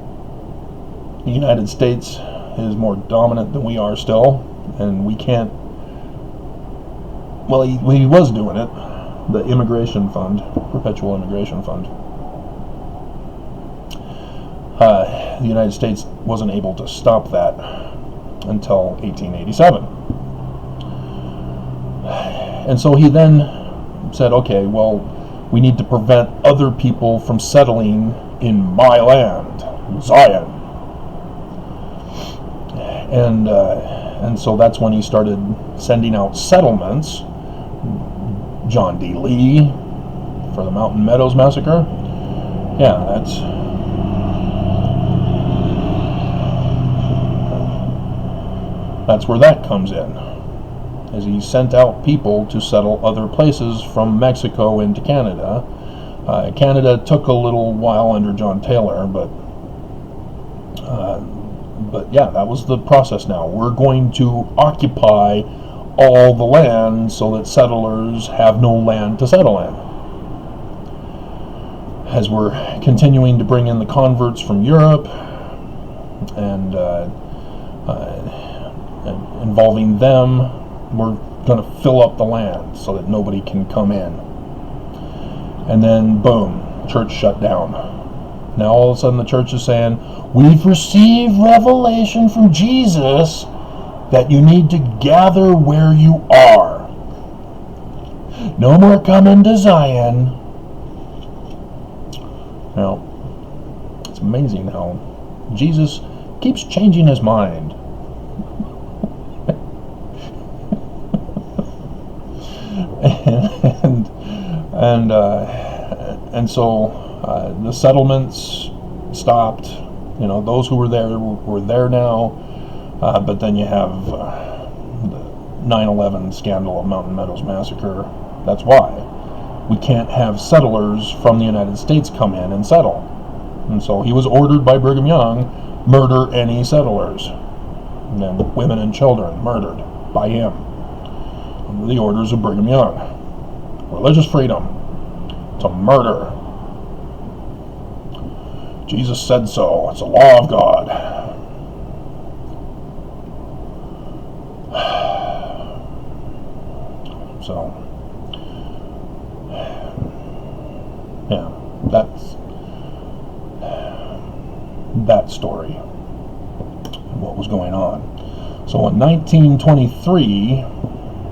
S1: United States is more dominant than we are still, and we can't, well, he was doing it, the immigration fund, perpetual immigration fund. The United States wasn't able to stop that until 1887. And so he then said, okay, well, we need to prevent other people from settling in my land, Zion. And so that's when he started sending out settlements. John D. Lee for the Meadows Massacre. Yeah, that's where that comes in. As he sent out people to settle other places from Mexico into Canada. Canada took a little while under John Taylor, but yeah, that was the process now. We're going to occupy all the land so that settlers have no land to settle in. As we're continuing to bring in the converts from Europe and involving them, we're going to fill up the land so that nobody can come in. And then, boom, church shut down. Now all of a sudden the church is saying, we've received revelation from Jesus that you need to gather where you are. No more coming to Zion. Now, it's amazing how Jesus keeps changing his mind. And so the settlements stopped. You know, those who were there now. But then you have the 9/11 scandal of Mountain Meadows Massacre. That's why we can't have settlers from the United States come in and settle. And so he was ordered by Brigham Young, murder any settlers. And then women and children murdered by him. Under the orders of Brigham Young. Religious freedom to murder. Jesus said so. It's a law of God. So, yeah, that's that story, what was going on. So in 1923,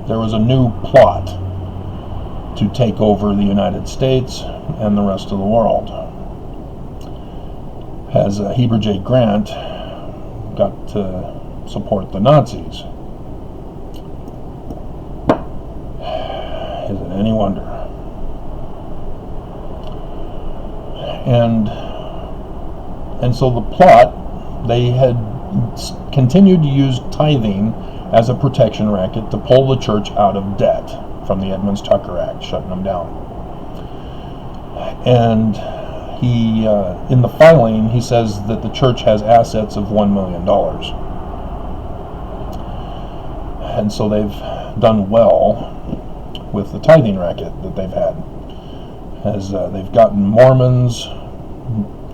S1: there was a new plot to take over the United States and the rest of the world. As Heber J. Grant got to support the Nazis. Is it any wonder? And so the plot, they had continued to use tithing as a protection racket to pull the church out of debt from the Edmunds-Tucker Act, shutting them down. And he, in the filing, he says that the church has assets of $1 million. And so they've done well with the tithing racket that they've had, as they've gotten Mormons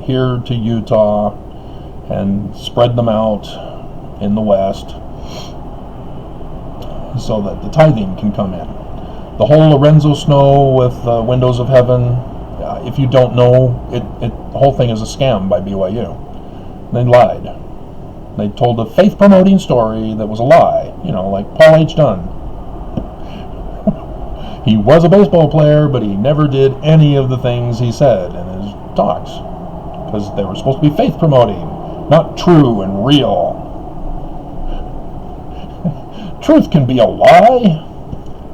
S1: here to Utah and spread them out in the West so that the tithing can come in. The whole Lorenzo Snow with Windows of Heaven, if you don't know, the whole thing is a scam by BYU. They lied. They told a faith-promoting story that was a lie, like Paul H. Dunn. He was a baseball player, but he never did any of the things he said in his talks, because they were supposed to be faith-promoting, not true and real. Truth can be a lie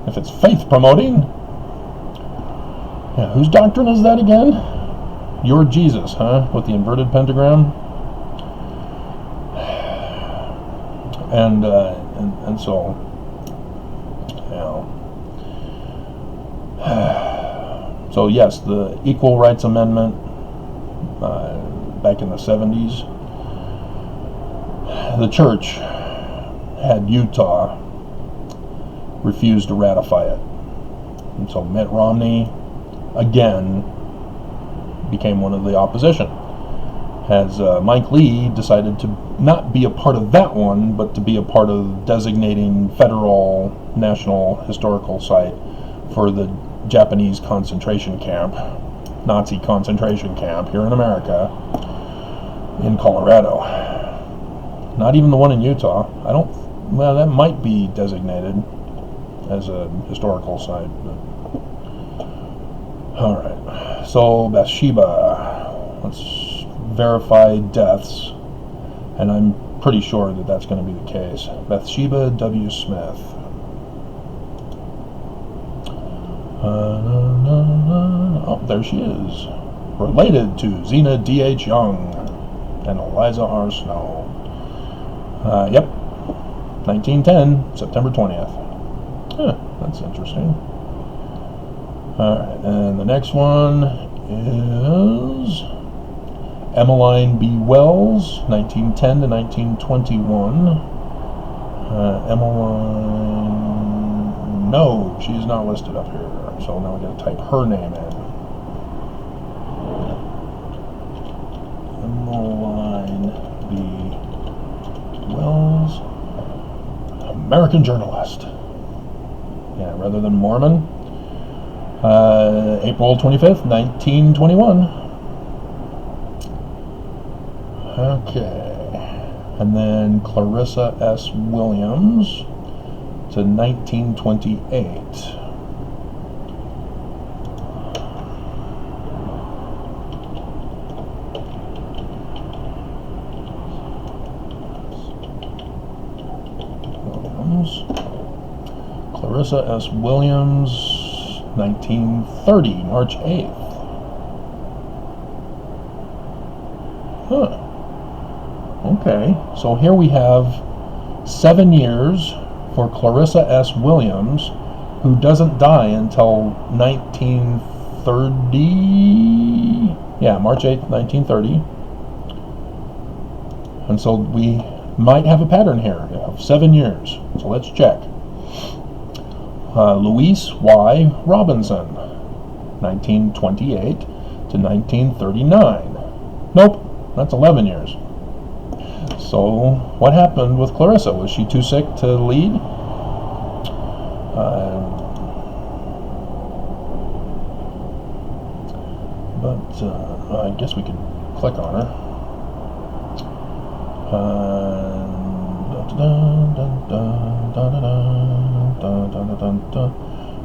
S1: if it's faith-promoting. Yeah, whose doctrine is that again? Your Jesus, huh? With the inverted pentagram? And so, so yes, the Equal Rights Amendment back in the 70s, the church had Utah refuse to ratify it. And so Mitt Romney, again, became one of the opposition. As Mike Lee decided to not be a part of that one, but to be a part of designating federal national historical site for the Japanese concentration camp, Nazi concentration camp here in America, in Colorado. Not even the one in Utah. Well, that might be designated as a historical site. Alright, so Bathsheba, let's verify deaths, and I'm pretty sure that that's going to be the case. Bathsheba W. Smith. Oh, there she is. Related to Xena D.H. Young and Eliza R. Snow. Yep. 1910, September 20th. Huh, that's interesting. Alright, and the next one is Emmeline B Wells, 1910 to 1921. Emmeline... No, she's not listed up here. So now we got to type her name in. Emmeline B Wells, American journalist. Yeah, rather than Mormon. April 25th, 1921. Okay. And then Clarissa S. Williams to 1928. Clarissa S. Williams, 1930, March 8th. Huh. Okay, so here we have 7 years for Clarissa S. Williams, who doesn't die until 1930. Yeah, March 8th, 1930. And so we might have a pattern here of 7 years. So let's check. Louise Y. Robinson, 1928 to 1939. Nope, that's 11 years. So what happened with Clarissa? Was she too sick to lead? I guess we could click on her.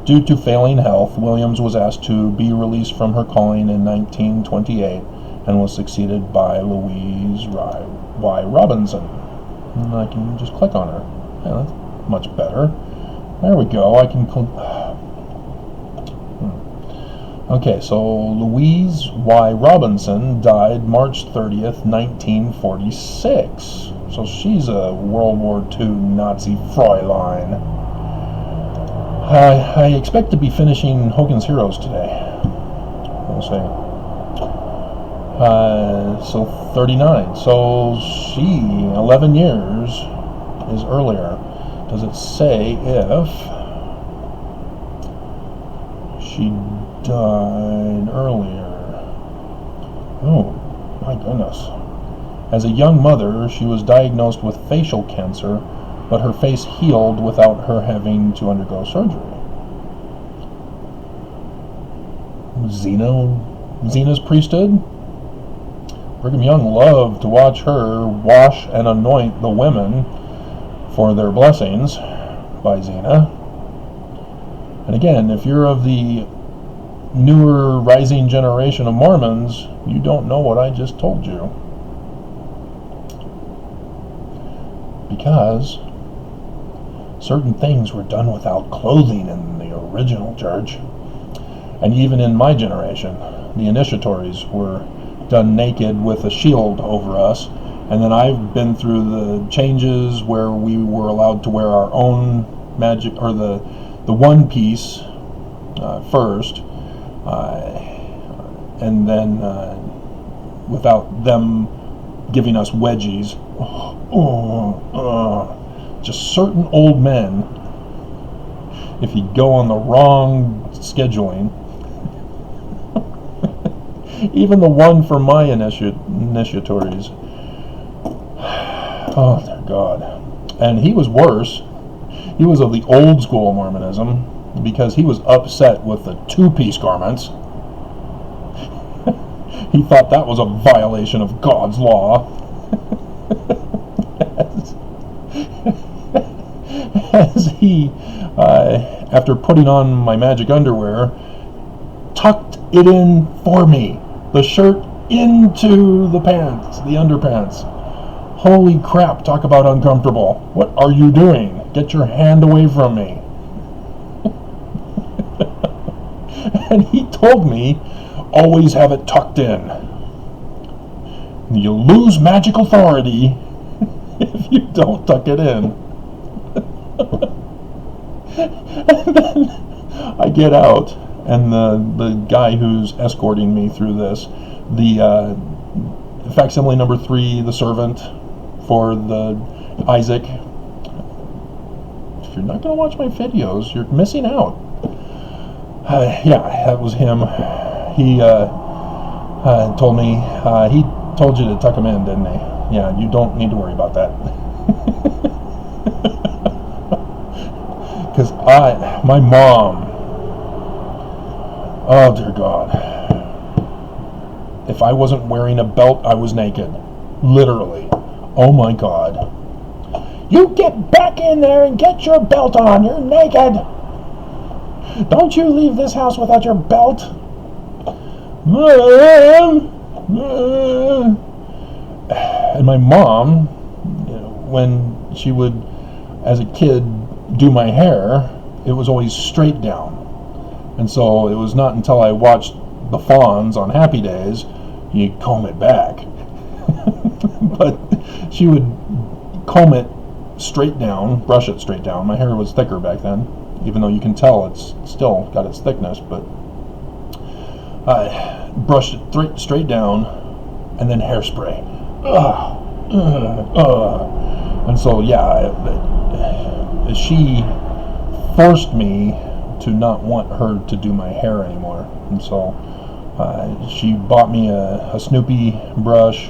S1: Due to failing health, Williams was asked to be released from her calling in 1928 and was succeeded by Louise Y. Robinson. And I can just click on her. Yeah, that's much better. There we go. I can Okay, so Louise Y. Robinson died March 30th, 1946. So she's a World War II Nazi Fräulein. I expect to be finishing Hogan's Heroes today. We'll see. So 39. So she, 11 years is earlier. Does it say if she died earlier? Oh, my goodness. As a young mother, she was diagnosed with facial cancer, but her face healed without her having to undergo surgery. Xena's priesthood? Brigham Young loved to watch her wash and anoint the women for their blessings by Xena. And again, if you're of the newer rising generation of Mormons, you don't know what I just told you. Because certain things were done without clothing in the original church. And even in my generation, the initiatories were done naked with a shield over us. And then I've been through the changes where we were allowed to wear our own magic, or the one piece first, and then without them giving us wedgies. Just certain old men, if you go on the wrong scheduling, even the one for my initiatories, oh dear God. And he was worse. He was of the old school Mormonism, because he was upset with the two-piece garments. He thought that was a violation of God's law. As he, after putting on my magic underwear, tucked it in for me, the shirt into the pants, the underpants. Holy crap, talk about uncomfortable. What are you doing? Get your hand away from me. And he told me, always have it tucked in. You lose magic authority if you don't tuck it in. And then I get out, and the guy who's escorting me through this, the facsimile number 3, the servant for the Isaac. If you're not going to watch my videos, you're missing out. Yeah, that was him. He told me, he told you to tuck him in, didn't he? Yeah, you don't need to worry about that. Because my mom, oh dear God, if I wasn't wearing a belt, I was naked. Literally. Oh my God. You get back in there and get your belt on. You're naked. Don't you leave this house without your belt. And my mom, when she would, as a kid, do my hair, it was always straight down. And so it was not until I watched the Fawns on Happy Days, you comb it back. But she would comb it straight down, brush it straight down. My hair was thicker back then, even though you can tell it's still got its thickness, but I brushed it straight down, and then hairspray. And so, yeah, she forced me to not want her to do my hair anymore. And so she bought me a Snoopy brush.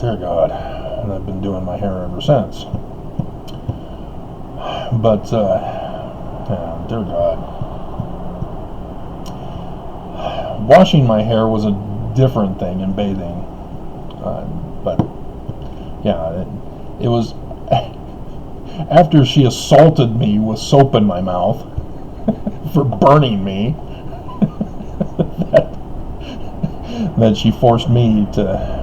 S1: Dear God. And I've been doing my hair ever since. But, yeah, dear God. Washing my hair was a different thing in bathing. But, yeah, it was... After she assaulted me with soap in my mouth for burning me, that she forced me to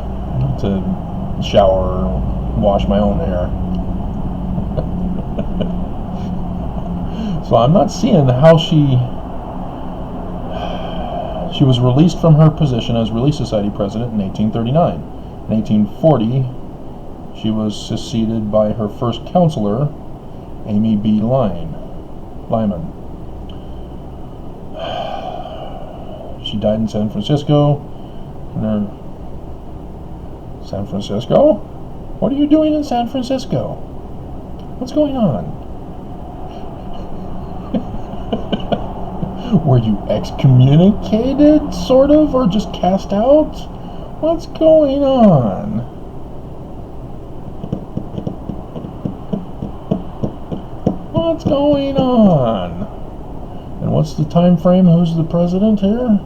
S1: shower and wash my own hair. So I'm not seeing how she was released from her position as Relief Society president in 1839. In 1840, she was succeeded by her first counselor, Emmeline B Lyman. She died in San Francisco. San Francisco? What are you doing in San Francisco? What's going on? Were you excommunicated, sort of, or just cast out? What's going on? What's going on? And what's the time frame? Who's the president here?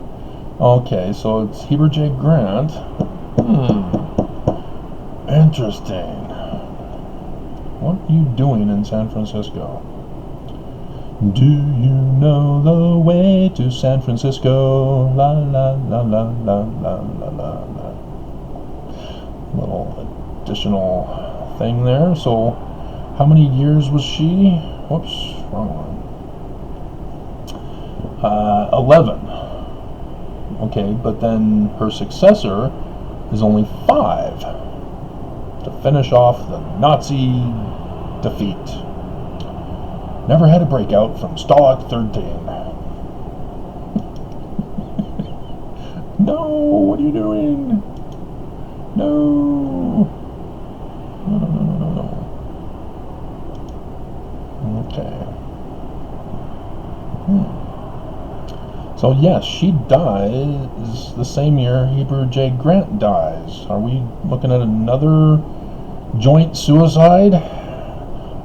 S1: Okay, so it's Heber J. Grant. Interesting. What are you doing in San Francisco? Do you know the way to San Francisco? La la la la la la la la la. Little additional thing there. So, how many years was she? Whoops, wrong one. 11. Okay, but then her successor is only 5 to finish off the Nazi defeat. Never had a breakout from Stalag 13. No, what are you doing? No. No, no, no, no, no. Okay. So yes, she dies the same year Heber J. Grant dies. Are we looking at another joint suicide?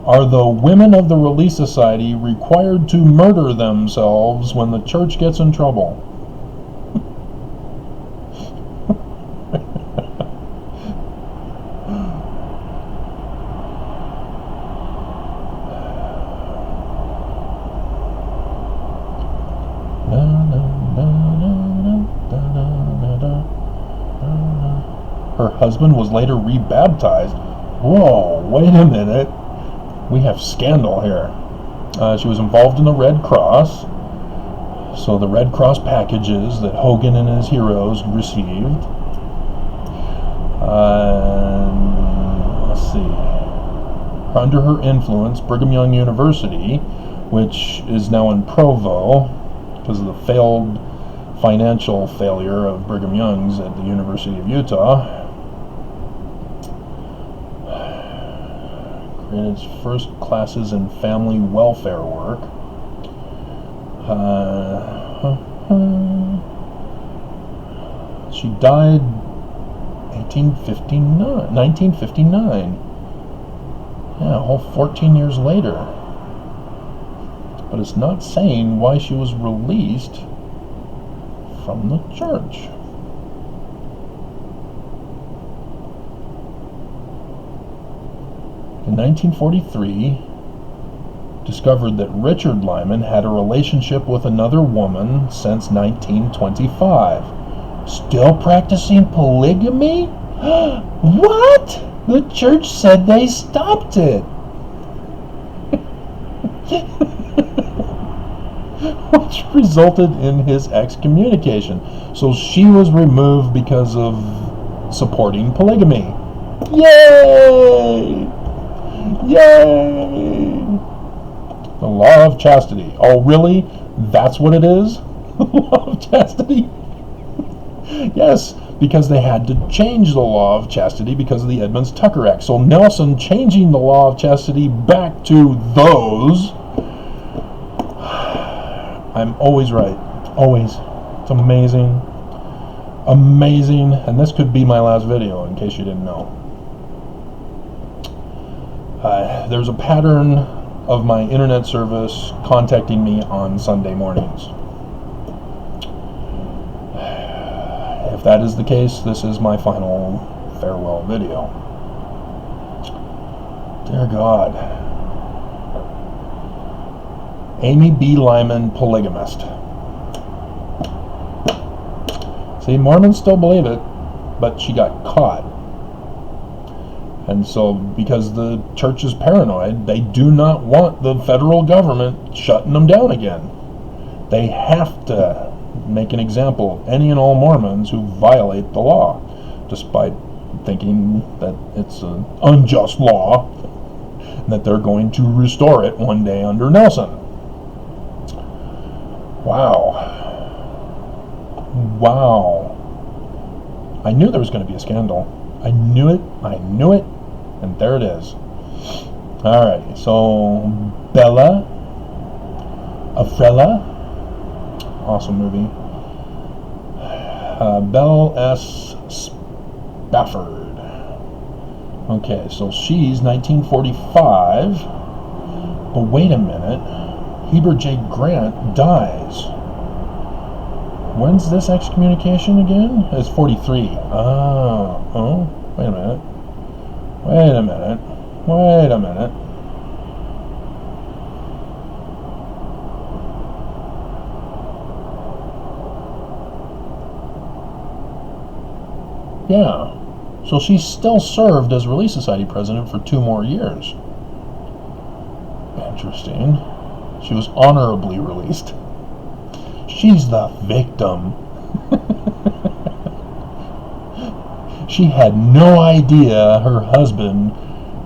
S1: Are the women of the Relief Society required to murder themselves when the church gets in trouble? Her husband was later rebaptized. Whoa, wait a minute. We have scandal here. She was involved in the Red Cross. So the Red Cross packages that Hogan and his heroes received. Let's see. Under her influence, Brigham Young University, which is now in Provo, because of the failed financial failure of Brigham Young's at the University of Utah, created its first classes in family welfare work. She died 1959. Yeah, a whole 14 years later. But it's not saying why she was released from the church. In 1943, discovered that Richard Lyman had a relationship with another woman since 1925. Still practicing polygamy? What? The church said they stopped it. Which resulted in his excommunication. So she was removed because of supporting polygamy. Yay! Yay! The law of chastity. Oh, really? That's what it is? The law of chastity? Yes, because they had to change the law of chastity because of the Edmunds Tucker Act. So Nelson changing the law of chastity back to those. I'm always right. Always. It's amazing. Amazing. And this could be my last video, in case you didn't know. There's a pattern of my internet service contacting me on Sunday mornings. If that is the case, this is my final farewell video. Dear God. Amy B. Lyman, polygamist. See, Mormons still believe it, but she got caught. And so, because the church is paranoid, they do not want the federal government shutting them down again. They have to make an example of any and all Mormons who violate the law, despite thinking that it's an unjust law, and that they're going to restore it one day under Nelson. Wow. Wow. I knew there was going to be a scandal. I knew it. I knew it. And there it is. Alrighty, so Bella, Afrella, awesome movie. Belle S. Spafford. Okay, so she's 1945. But wait a minute, Heber J. Grant dies. When's this excommunication again? It's 43. Oh, wait a minute. Yeah, so she still served as Relief Society president for 2 more years. Interesting. She was honorably released. She's the victim. She had no idea her husband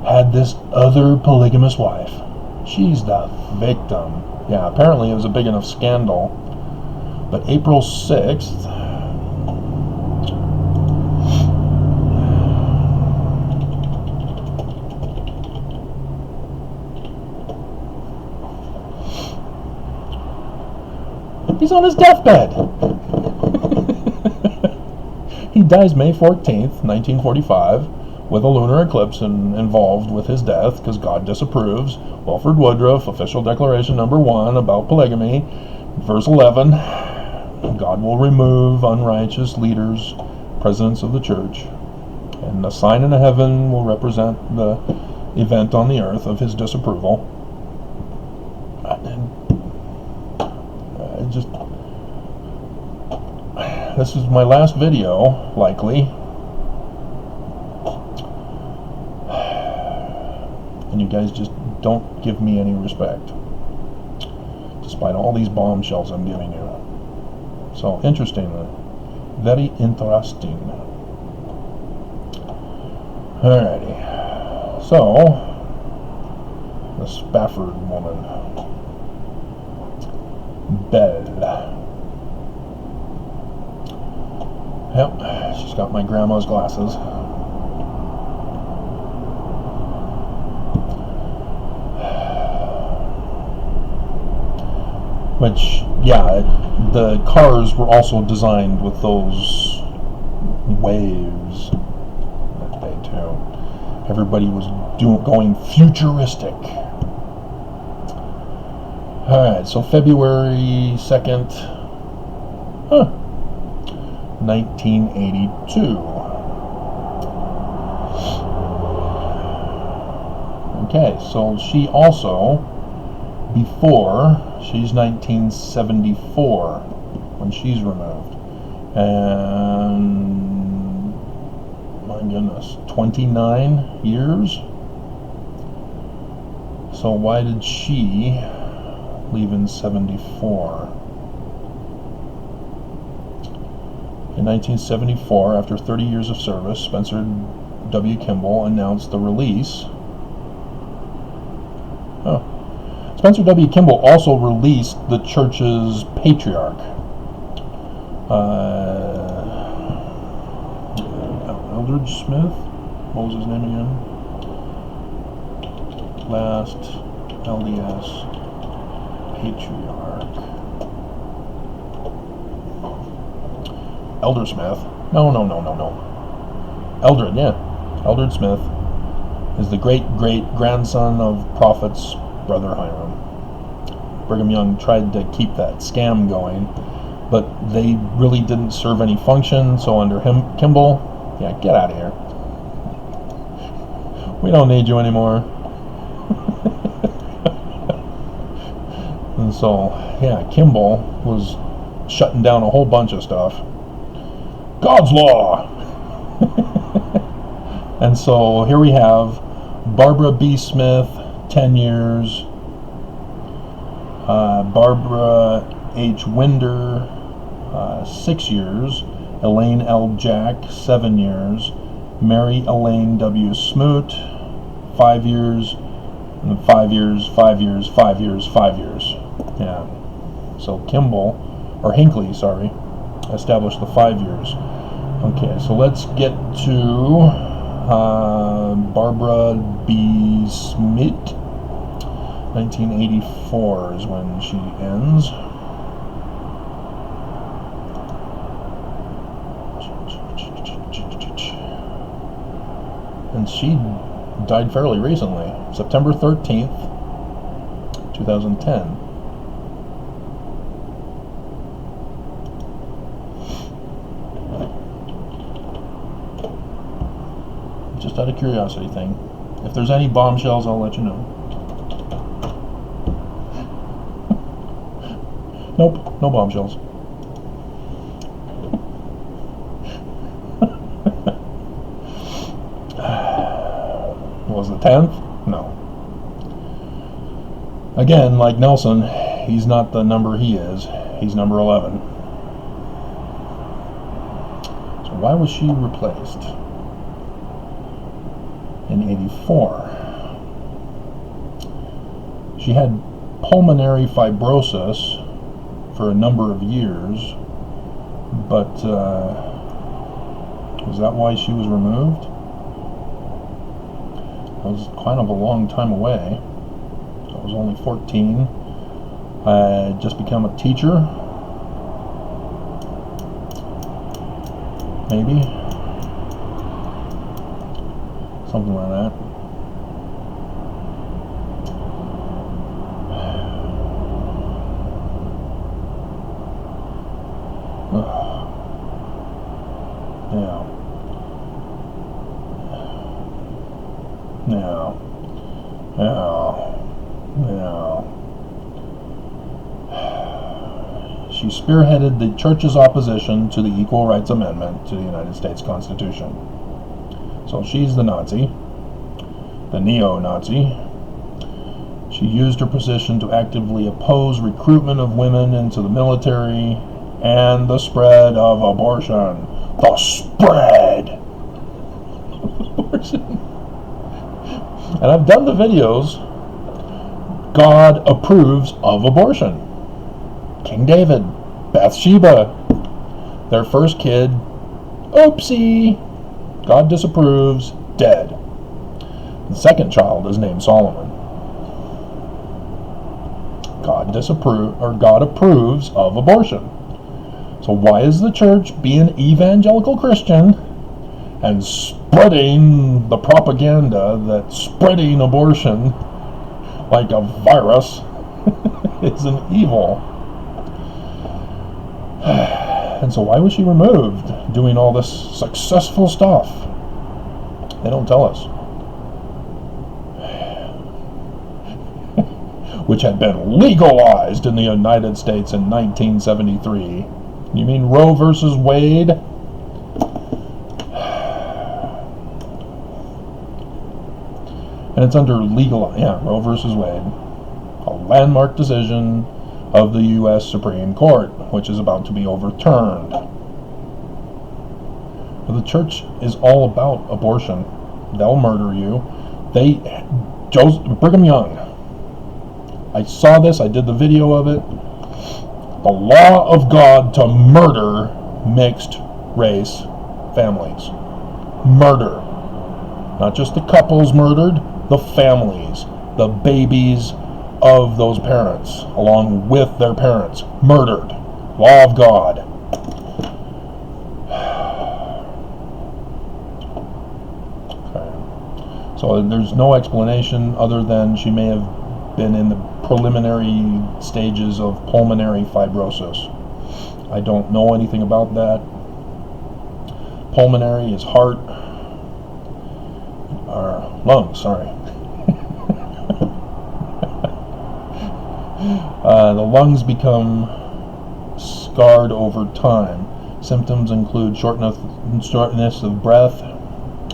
S1: had this other polygamous wife. She's the victim. Yeah, apparently it was a big enough scandal. But April 6th, he's on his deathbed. He dies May 14th, 1945, with a lunar eclipse involved with his death, because God disapproves. Wilford Woodruff, official declaration number 1 about polygamy, verse 11, God will remove unrighteous leaders, presidents of the church, and a sign in heaven will represent the event on the earth of his disapproval. This is my last video, likely. And you guys just don't give me any respect, despite all these bombshells I'm giving you. So, interesting. Very interesting. Alrighty. So, the Spafford woman. Belle. Yep, she's got my grandma's glasses. Which, yeah, the cars were also designed with those waves that day too. Everybody was going futuristic. Alright, so February 2nd, 1982. Okay, so she also, she's 1974 when she's removed. And, my goodness, 29 years? So why did she leave in 74? In 1974, after 30 years of service, Spencer W. Kimball announced the release. Spencer W. Kimball also released the church's patriarch. Eldridge Smith? What was his name again? Last LDS patriarch. Elder Smith. No. Eldred, yeah. Eldred Smith is the great-great-grandson of Prophet's brother Hiram. Brigham Young tried to keep that scam going, but they really didn't serve any function, so under Kimball, yeah, get out of here. We don't need you anymore. And so, yeah, Kimball was shutting down a whole bunch of stuff. God's law! And so here we have Barbara B. Smith, 10 years. Barbara H. Winder, 6 years. Elaine L. Jack, 7 years. Mary Elaine W. Smoot, 5 years. And 5 years, 5 years, 5 years, 5 years. Yeah. So Hinckley, established the 5 years. Okay, so let's get to Barbara B. Smith. 1984 is when she ends. And she died fairly recently, September 13th, 2010. Just out of curiosity thing. If there's any bombshells, I'll let you know. Nope, no bombshells. Was the 10th? No. Again, like Nelson, he's not the number he is. He's number 11. So why was she replaced in 84? She had pulmonary fibrosis for a number of years, but is that why she was removed? That was kind of a long time away. I was only 14. I had just become a teacher. Maybe. Something like that. She spearheaded the church's opposition to the Equal Rights Amendment to the United States Constitution. So she's the Nazi, the neo-Nazi. She used her position to actively oppose recruitment of women into the military and the spread of abortion. The spread of abortion. And I've done the videos. God approves of abortion. King David, Bathsheba, their first kid, oopsie, God disapproves, dead. The second child is named Solomon. God approves of abortion. So why is the church being evangelical Christian and spreading the propaganda that spreading abortion like a virus is an evil? And so why was she removed doing all this successful stuff? They don't tell us. Which had been legalized in the United States in 1973. You mean Roe versus Wade? And it's under Roe versus Wade. A landmark decision of the U.S. Supreme Court, which is about to be overturned. But the church is all about abortion. They'll murder you. Brigham Young. I saw this, I did the video of it. The law of God to murder mixed race families. Murder. Not just the couples murdered, the families, the babies of those parents, along with their parents, murdered. Law of God. Okay. So there's no explanation other than she may have been in the preliminary stages of pulmonary fibrosis. I don't know anything about that. Pulmonary is heart, or lungs, sorry. The lungs become scarred over time. Symptoms include shortness of breath.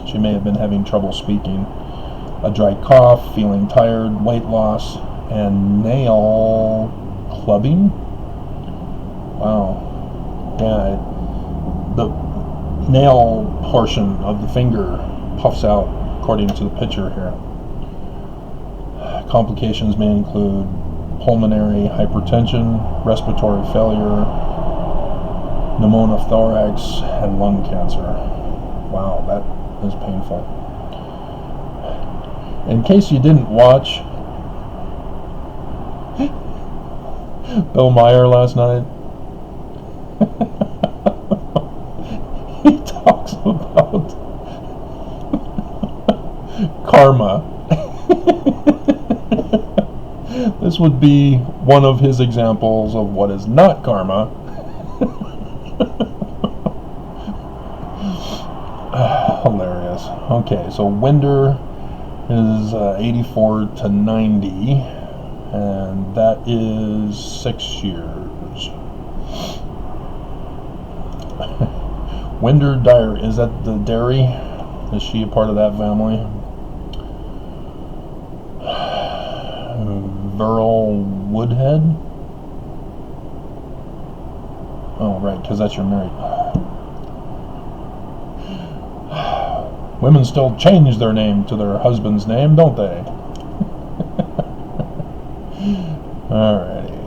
S1: She may have been having trouble speaking. A dry cough, feeling tired, weight loss, and nail clubbing. Wow. Yeah, the nail portion of the finger puffs out according to the picture here. Complications may include pulmonary hypertension, respiratory failure, pneumothorax, and lung cancer. Wow, that is painful. In case you didn't watch Bill Maher last night, he talks about karma. This would be one of his examples of what is not karma. Hilarious. Okay, so Winder is 84 to 90, and that is 6 years. Winder Dyer, is that the dairy? Is she a part of that family? Verl Woodhead? Oh, right, because that's your married. Women still change their name to their husband's name, don't they? Alrighty.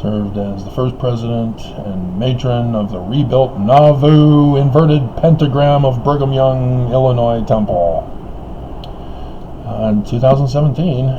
S1: Served as the first president and matron of the rebuilt Nauvoo inverted pentagram of Brigham Young, Illinois Temple. In 2017.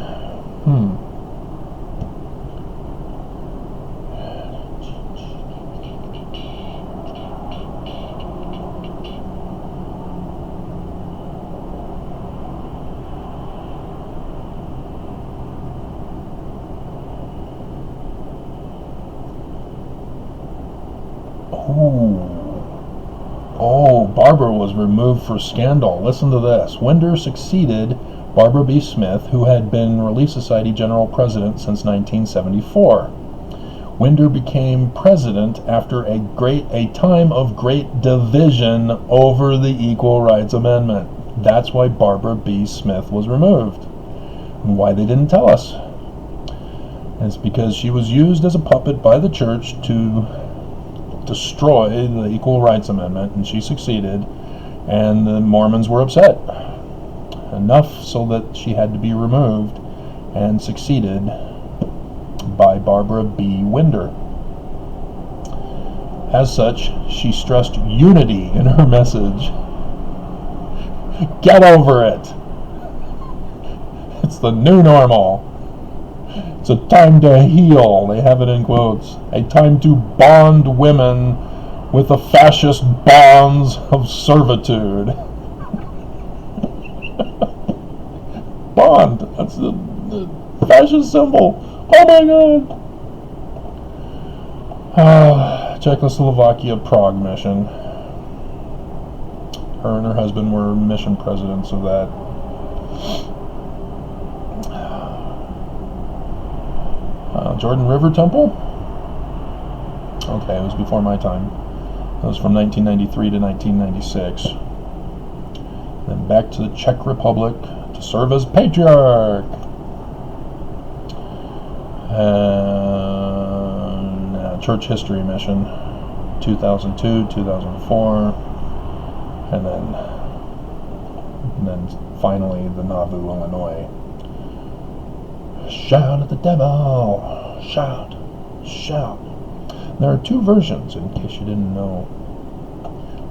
S1: Oh, Barbara was removed for scandal. Listen to this. Winder succeeded Barbara B. Smith, who had been Relief Society General President since 1974. Winder became president after a time of great division over the Equal Rights Amendment. That's why Barbara B. Smith was removed. And why they didn't tell us. It's because she was used as a puppet by the church to destroy the Equal Rights Amendment, and she succeeded, and the Mormons were upset. Enough so that she had to be removed and succeeded by Barbara B. Winder. As such, she stressed unity in her message. Get over it! It's the new normal. It's a time to heal, they have it in quotes. A time to bond women with the fascist bonds of servitude. Bond, that's the fascist symbol. Oh my god. Czechoslovakia Prague mission. Her and her husband were mission presidents of that. Jordan River Temple? Okay, it was before my time. It was from 1993 to 1996. Then back to the Czech Republic to serve as patriarch. Church history mission, 2002, 2004, and then finally the Nauvoo, Illinois. Shout at the devil! Shout! Shout! There are two versions, in case you didn't know.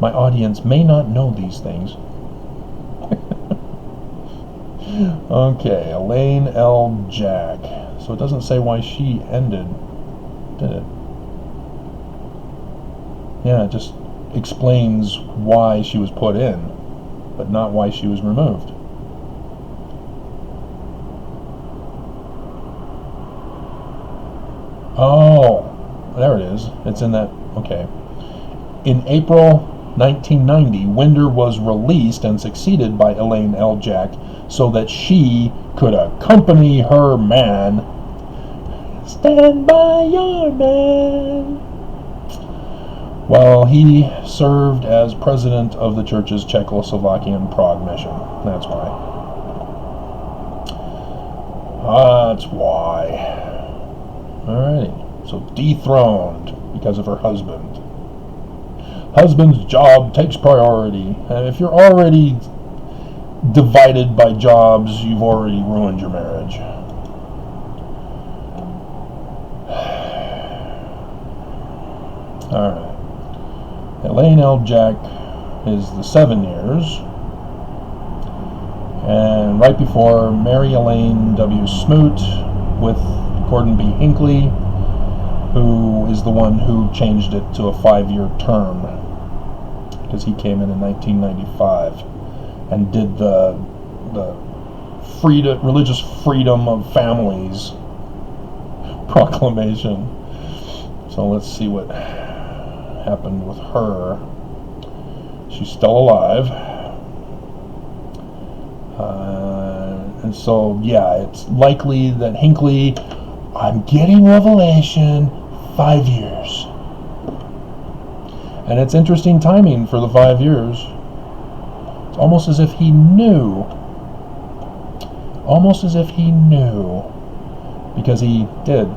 S1: My audience may not know these things. Okay, Elaine L. Jack. So it doesn't say why she ended, did it? Yeah, it just explains why she was put in, but not why she was removed. Oh, there it is. It's in that, okay. In April 1990, Winder was released and succeeded by Elaine L. Jack so that she could accompany her man. Stand by your man. While he served as president of the church's Czechoslovakian Prague mission. That's why. That's why. Alrighty. So dethroned because of her husband. Husband's job takes priority. And if you're already divided by jobs, you've already ruined your marriage. Alright. Elaine L. Jack is the 7 years. And right before, Mary Elaine W. Smoot with Gordon B. Hinckley, who is the one who changed it to a 5-year term, because he came in 1995 and did the religious freedom of families proclamation. So let's see what happened with her. She's still alive. And so, yeah, it's likely that Hinckley, I'm getting revelation, 5 years. And it's interesting timing for the 5 years. It's almost as if he knew. Almost as if he knew. Because he did.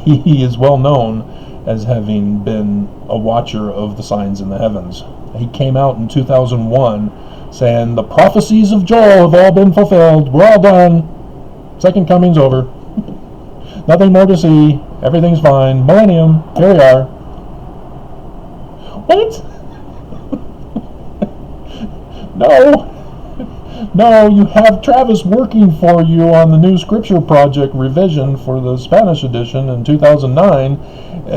S1: He is well known as having been a watcher of the signs in the heavens. He came out in 2001 saying, the prophecies of Joel have all been fulfilled. We're all done. Second coming's over. Nothing more to see. Everything's fine. Millennium. Here we are. What? No, you have Travis working for you on the new Scripture Project revision for the Spanish edition in 2009.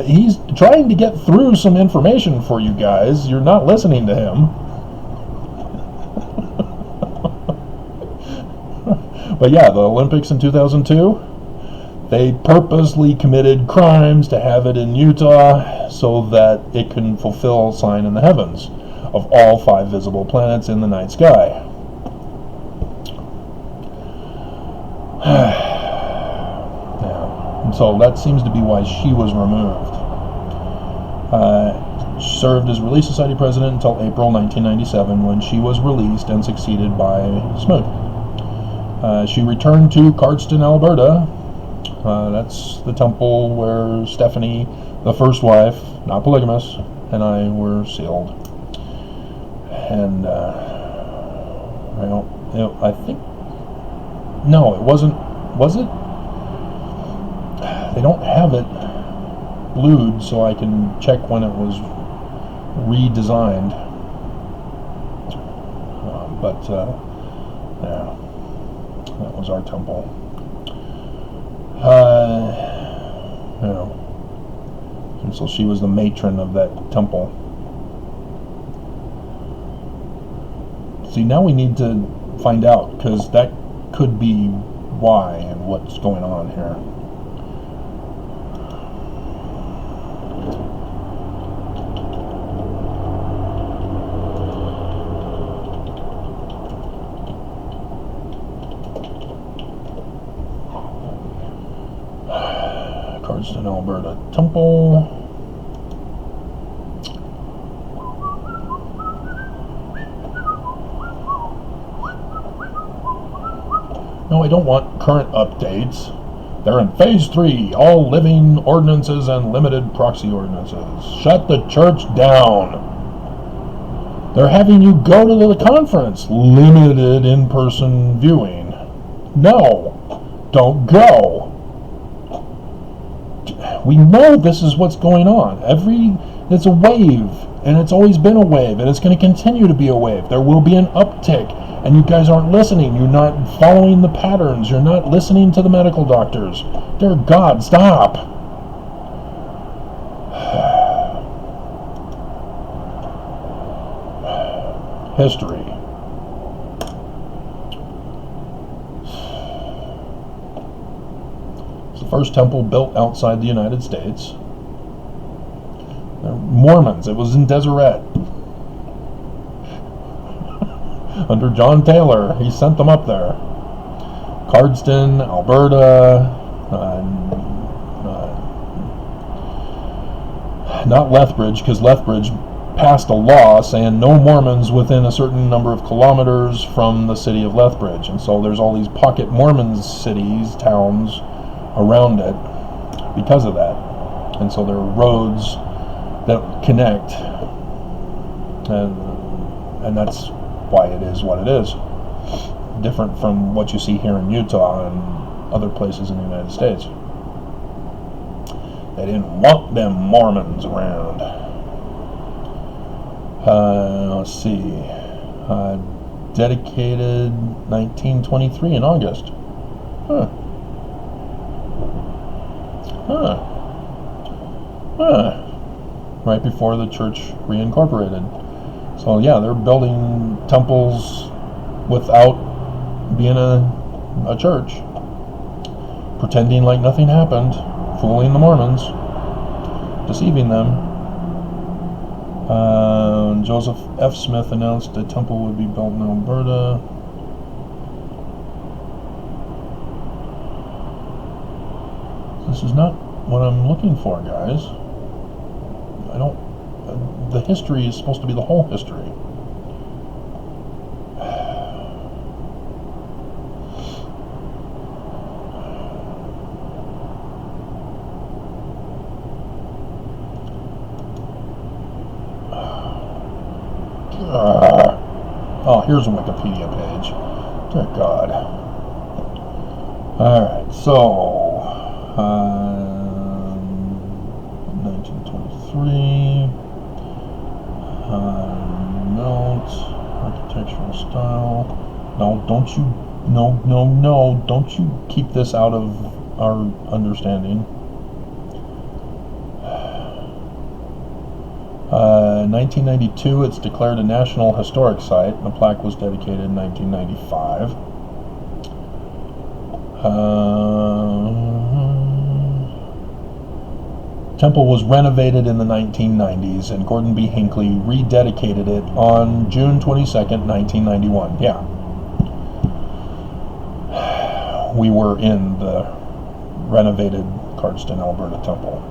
S1: He's trying to get through some information for you guys. You're not listening to him. But yeah, the Olympics in 2002, they purposely committed crimes to have it in Utah so that it can fulfill sign in the heavens of all 5 visible planets in the night sky. Yeah. And so that seems to be why she was removed. She served as Relief Society president until April 1997, when she was released and succeeded by Smoot. She returned to Cardston, Alberta. That's the temple where Stephanie, the first wife, not polygamous, and I were sealed. And I think, no, it wasn't. Was it? They don't have it blued, so I can check when it was redesigned. Yeah, that was our temple. And so she was the matron of that temple. See, now we need to find out, because that could be why and what's going on here. Cardston, Alberta Temple. No, I don't want current updates. They're in phase 3, all living ordinances and limited proxy ordinances. Shut the church down. They're having you go to the conference. Limited in-person viewing. No, don't go. We know this is what's going on. It's a wave, and it's always been a wave, and it's going to continue to be a wave. There will be an uptick. And you guys aren't listening. You're not following the patterns. You're not listening to the medical doctors. Dear God, stop. History. It's the first temple built outside the United States. They're Mormons. It was in Deseret. Under John Taylor, he sent them up there. Cardston, Alberta, not Lethbridge, because Lethbridge passed a law saying no Mormons within a certain number of kilometers from the city of Lethbridge. And so there's all these pocket Mormon cities, towns around it because of that. And so there are roads that connect, and that's why it is what it is. Different from what you see here in Utah and other places in the United States. They didn't want them Mormons around. Let's see. Dedicated 1923 in August. Huh. Right before the church reincorporated. So yeah, they're building temples without being a church, pretending like nothing happened, fooling the Mormons, deceiving them. Joseph F. Smith announced a temple would be built in Alberta. This is not what I'm looking for, guys. I don't... the history is supposed to be the whole history. Oh, here's a Wikipedia page. Dear God. Alright, so 1923 note, architectural style. No, don't you keep this out of our understanding. 1992, it's declared a National Historic Site. The plaque was dedicated in 1995. Temple was renovated in the 1990s, and Gordon B. Hinckley rededicated it on June 22nd, 1991. Yeah. We were in the renovated Cardston, Alberta Temple.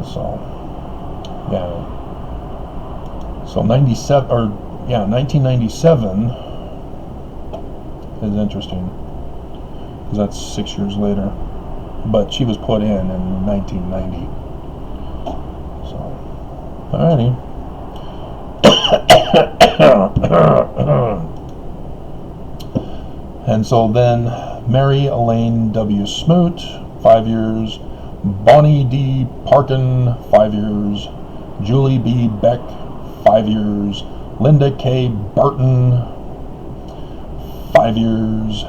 S1: So... yeah. So 1997 is interesting because that's 6 years later. But she was put in 1990. So, alrighty. And so then Mary Elaine W. Smoot, 5 years. Bonnie D. Parkin, 5 years. Julie B. Beck, 5 years. Linda K. Burton, 5 years.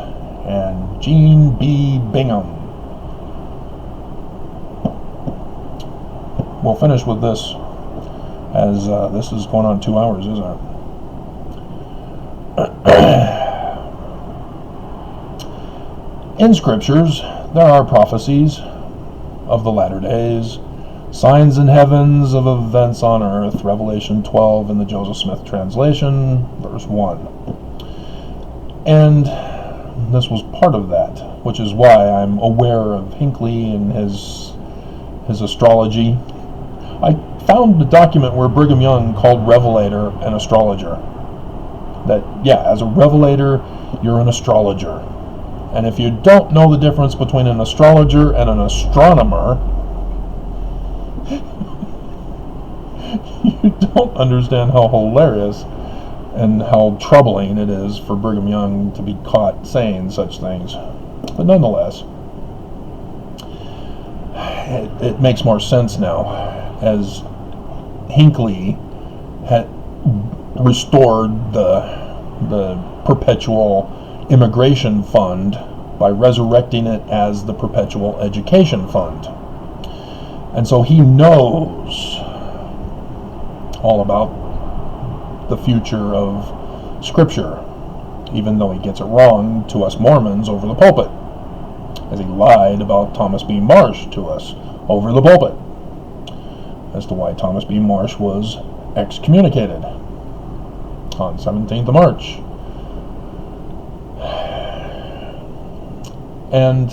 S1: And Jean B. Bingham. We'll finish with this, as this is going on 2 hours, isn't it? In scriptures, there are prophecies of the latter days, signs in heavens of events on earth, Revelation 12 in the Joseph Smith translation, verse 1. And this was part of that, which is why I'm aware of Hinckley and his astrology. I found a document where Brigham Young called Revelator an astrologer. That, yeah, as a Revelator, you're an astrologer. And if you don't know the difference between an astrologer and an astronomer, you don't understand how hilarious and how troubling it is for Brigham Young to be caught saying such things. But nonetheless, it makes more sense now, as Hinckley had restored the perpetual immigration fund by resurrecting it as the perpetual education fund. And so he knows all about the future of Scripture, even though he gets it wrong to us Mormons over the pulpit, as he lied about Thomas B. Marsh to us over the pulpit as to why Thomas B. Marsh was excommunicated on 17th of March. And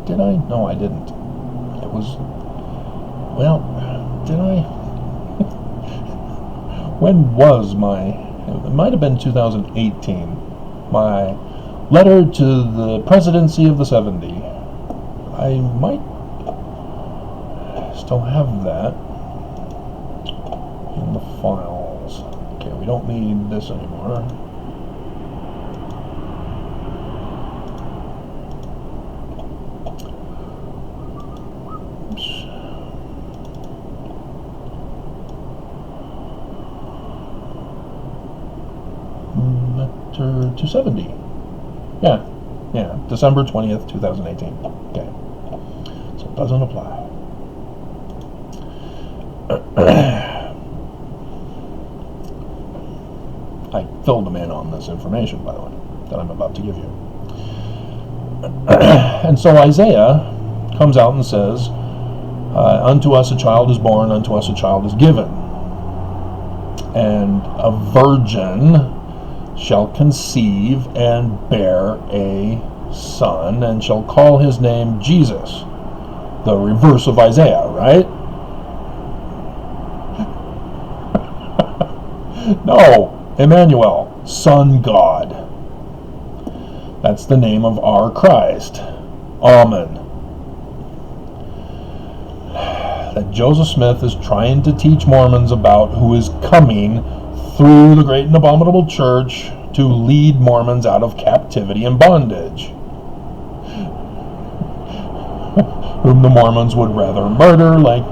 S1: did I? No, I didn't. It was, well, did I? When was it might have been 2018, my letter to the Presidency of the 70. I might still have that in the files. Okay, we don't need this anymore. 270. Yeah, December 20th, 2018. Okay, so it doesn't apply. I filled them in on this information, by the way, that I'm about to give you. And so Isaiah comes out and says, unto us a child is born, unto us a child is given, and a virgin shall conceive and bear a son, and shall call his name Jesus. The reverse of Isaiah, right? No, Emmanuel, Son God. That's the name of our Christ. Amen. That Joseph Smith is trying to teach Mormons about, who is coming through the great and abominable church to lead Mormons out of captivity and bondage, whom the Mormons would rather murder like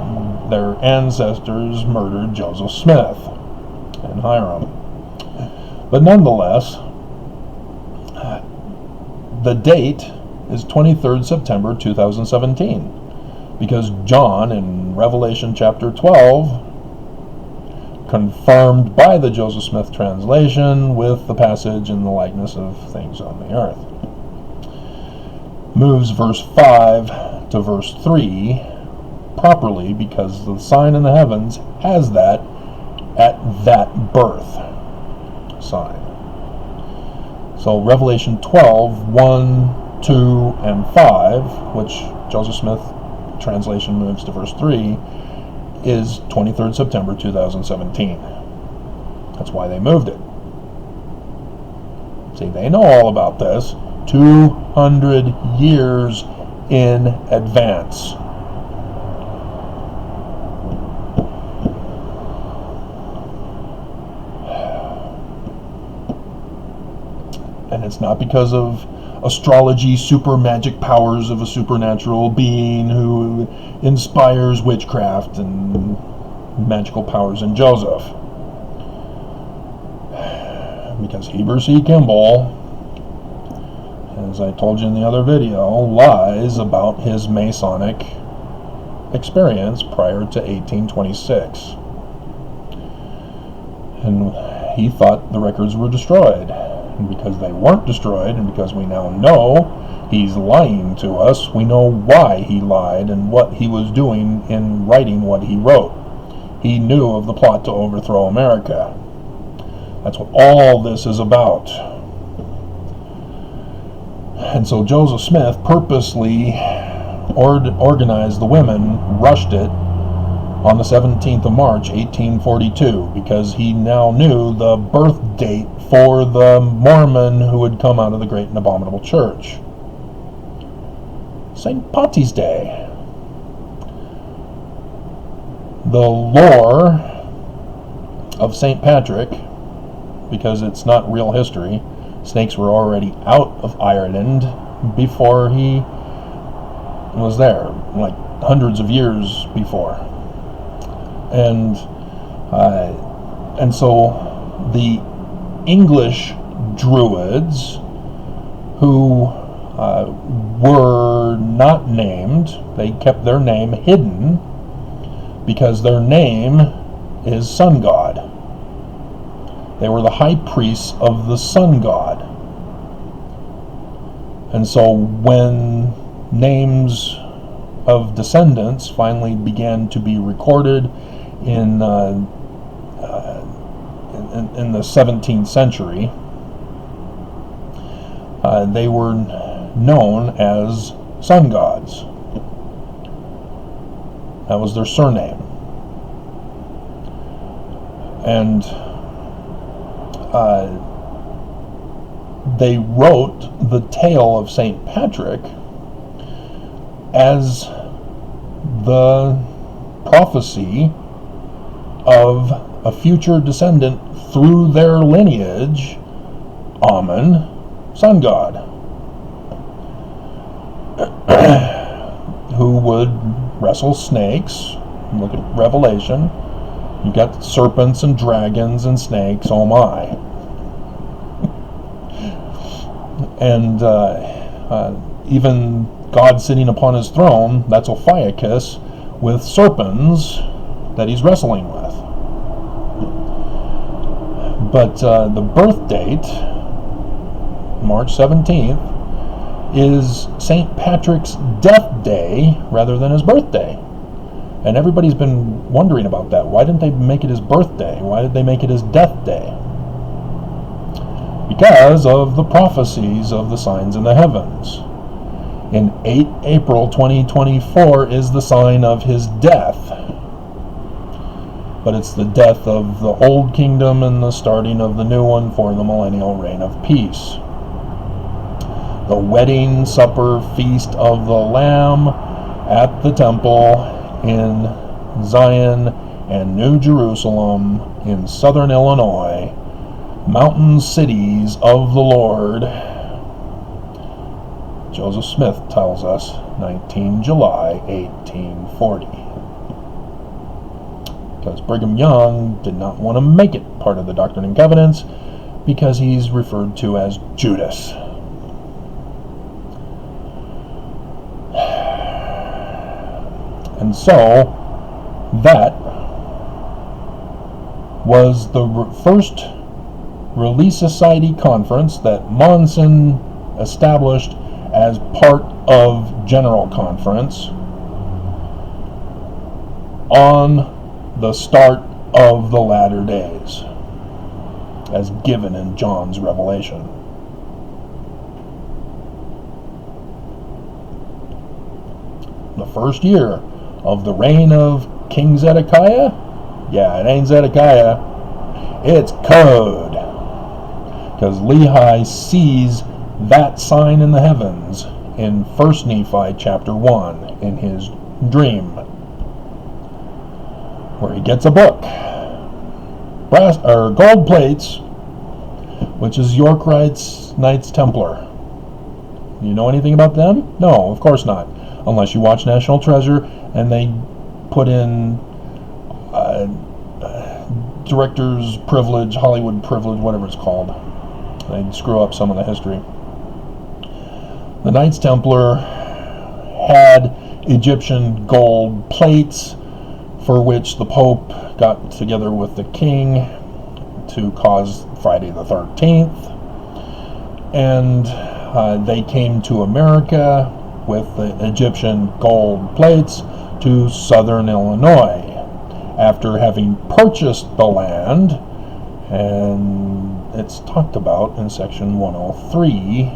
S1: their ancestors murdered Joseph Smith and Hiram. But nonetheless, the date is 23rd September 2017, because John in Revelation chapter 12, confirmed by the Joseph Smith translation with the passage in the likeness of things on the earth, moves verse 5 to verse 3 properly, because the sign in the heavens has that at that birth sign. So Revelation 12, 1, 2, and 5, which Joseph Smith translation moves to verse 3, is 23rd September 2017. That's why they moved it. See, they know all about this 200 years in advance. And it's not because of astrology, super magic powers of a supernatural being who inspires witchcraft and magical powers in Joseph. Because Heber C. Kimball, as I told you in the other video, lies about his Masonic experience prior to 1826. And he thought the records were destroyed. And because they weren't destroyed, and because we now know he's lying to us, we know why he lied and what he was doing in writing what he wrote. He knew of the plot to overthrow America. That's what all this is about. And so Joseph Smith purposely organized the women, rushed it on the 17th of March, 1842, because he now knew the birth date for the Mormon who would come out of the great and abominable church. St. Patty's Day. The lore of St. Patrick, because it's not real history, snakes were already out of Ireland before he was there, like hundreds of years before. And so the English Druids, who were not named, they kept their name hidden because their name is Sun God. They were the high priests of the Sun God. And so when names of descendants finally began to be recorded in the 17th century, they were known as sun gods. That was their surname. And they wrote the tale of St. Patrick as the prophecy of a future descendant through their lineage, Amun, sun god, who would wrestle snakes. Look at Revelation. You've got serpents and dragons and snakes, oh my. And even God sitting upon his throne, that's Ophiuchus, with serpents that he's wrestling with. But the birth date, March 17th, is St. Patrick's death day rather than his birthday. And everybody's been wondering about that. Why didn't they make it his birthday? Why did they make it his death day? Because of the prophecies of the signs in the heavens. In 8 April 2024 is the sign of his death. But it's the death of the old kingdom and the starting of the new one for the millennial reign of peace. The wedding supper feast of the Lamb at the temple in Zion and New Jerusalem in southern Illinois, mountain cities of the Lord. Joseph Smith tells us 19 July 1840. Because Brigham Young did not want to make it part of the Doctrine and Covenants because he's referred to as Judas. And so that was the first Relief Society conference that Monson established as part of General Conference on the start of the latter days, as given in John's Revelation. The first year of the reign of King Zedekiah? Yeah, it ain't Zedekiah, it's Code. Because Lehi sees that sign in the heavens in 1 Nephi chapter 1 in his dream, where he gets a book, gold plates, which is York Knights Templar. You know anything about them? No, of course not, unless you watch National Treasure and they put in director's privilege, Hollywood privilege, whatever it's called. They screw up some of the history. The Knights Templar had Egyptian gold plates for which the Pope got together with the king to cause Friday the 13th. And they came to America with the Egyptian gold plates to southern Illinois after having purchased the land, and it's talked about in section 103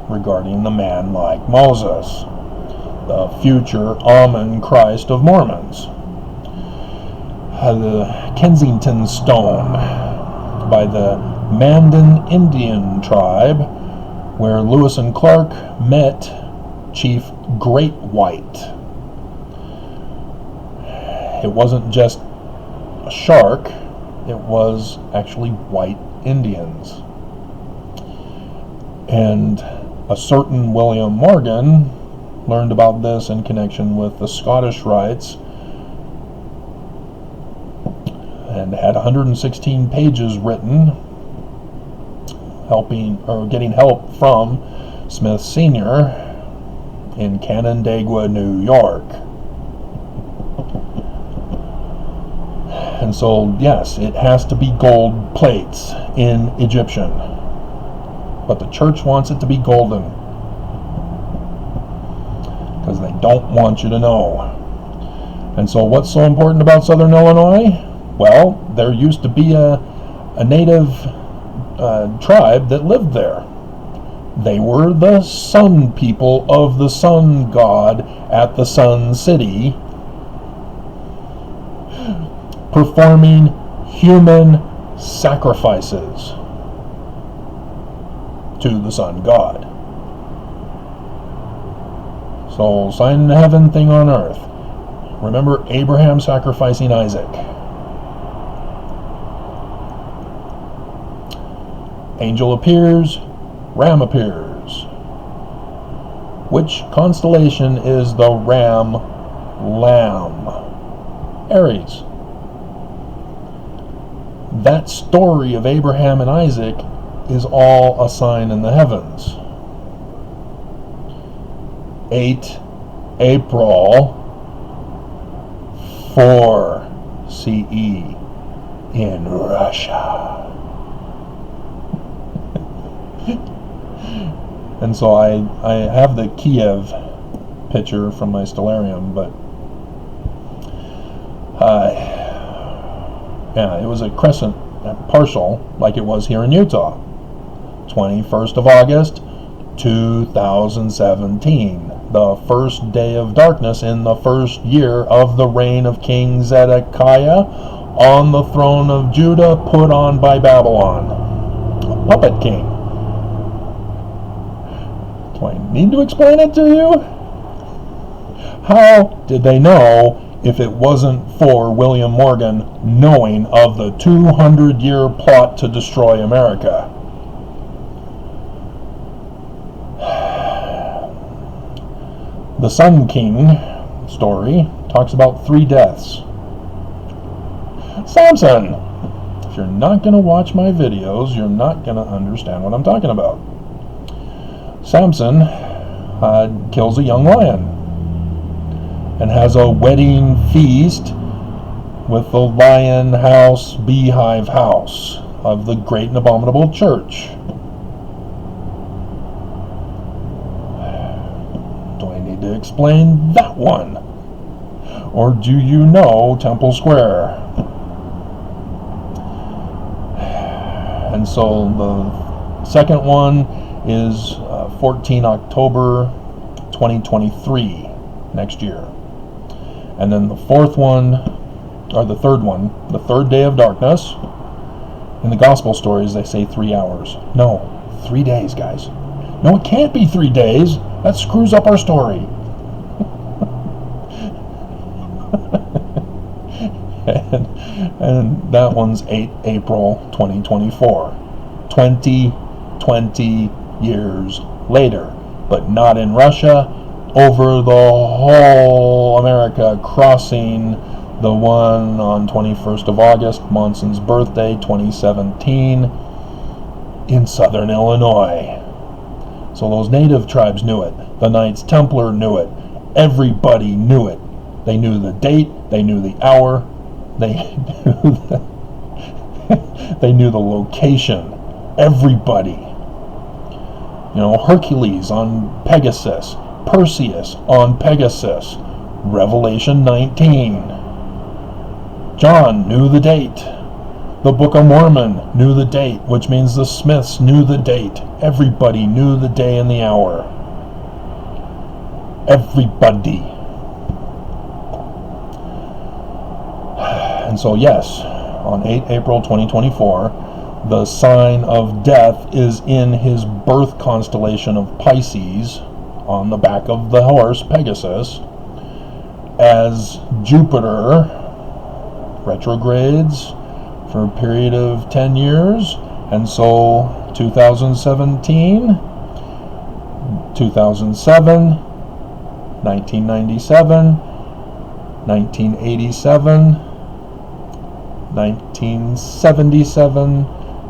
S1: regarding the man like Moses, the future Amen Christ of Mormons. The Kensington Stone by the Mandan Indian tribe, where Lewis and Clark met Chief Great White. It wasn't just a shark, it was actually white Indians. And a certain William Morgan learned about this in connection with the Scottish rites and had 116 pages written, getting help from Smith Sr. in Canandaigua, New York. And so, yes, it has to be gold plates in Egyptian. But the church wants it to be golden, because they don't want you to know. And so what's so important about southern Illinois? Well, there used to be a native tribe that lived there. They were the sun people of the sun god at the sun city, performing human sacrifices to the sun god. So, sign in heaven, thing on earth. Remember Abraham sacrificing Isaac. Angel appears, ram appears. Which constellation is the ram lamb? Aries. That story of Abraham and Isaac is all a sign in the heavens. 8 April 4 CE in Russia. And so I have the Kiev picture from my stellarium, but yeah, it was a crescent, partial, like it was here in Utah. 21st of August 2017, the first day of darkness in the first year of the reign of King Zedekiah on the throne of Judah, put on by Babylon, a puppet king. Do I need to explain it to you? How did they know if it wasn't for William Morgan knowing of the 200-year plot to destroy America? The Sun King story talks about 3 deaths. Samson! If you're not going to watch my videos, you're not going to understand what I'm talking about. Samson kills a young lion and has a wedding feast with the lion house, beehive house of the great and abominable church. Do I need to explain that one? Or do you know Temple Square? And so the second one is 14 October 2023, next year. And then the fourth one, or the third one, the third day of darkness. In the gospel stories, they say 3 hours. No, 3 days, guys. No, it can't be 3 days. That screws up our story. and that one's 8 April 2024. 20 years later. But not in Russia. Over the whole America, crossing the one on 21st of August, Monson's birthday, 2017, in southern Illinois. So those native tribes knew it. The Knights Templar knew it. Everybody knew it. They knew the date. They knew the hour. They knew the location. Everybody. You know, Hercules on Pegasus. Perseus on Pegasus. Revelation 19. John knew the date. The Book of Mormon knew the date, which means the Smiths knew the date. Everybody knew the day and the hour. Everybody. And so yes, on 8 April 2024, the sign of death is in his birth constellation of Pisces, on the back of the horse Pegasus, as Jupiter retrogrades for a period of 10 years. And so 2017, 2007, 1997, 1987, 1977,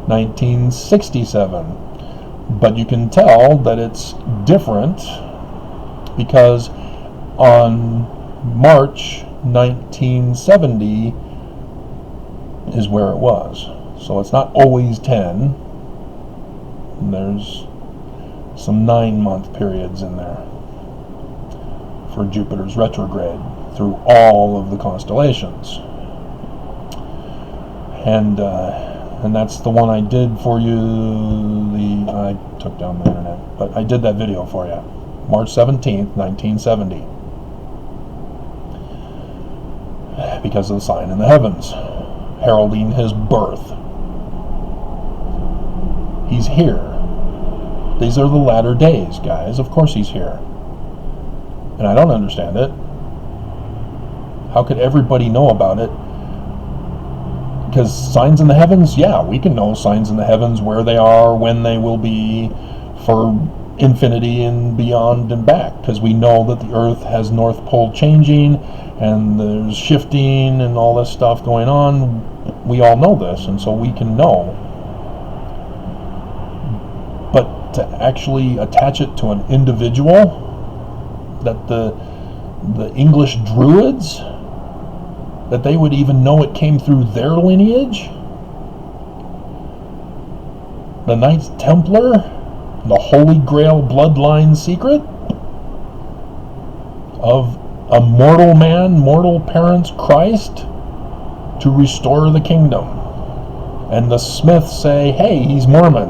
S1: 1967. But you can tell that it's different because on March 1970 is where it was. So it's not always 10. There's some 9-month periods in there for Jupiter's retrograde through all of the constellations. And that's the one I did for you. I took down the internet, but I did that video for you. March 17th, 1970. Because of the sign in the heavens, heralding his birth. He's here. These are the latter days, guys. Of course he's here. And I don't understand it. How could everybody know about it? Because signs in the heavens, yeah, we can know signs in the heavens, where they are, when they will be, for infinity and beyond and back, because we know that the earth has north pole changing and there's shifting and all this stuff going on. We all know this, and so we can know. to actually attach it to an individual, that the English Druids, that they would even know it came through their lineage? The Knights Templar, the Holy Grail bloodline secret of a mortal man, mortal parents, Christ, to restore the kingdom. And the Smiths say, hey, he's Mormon.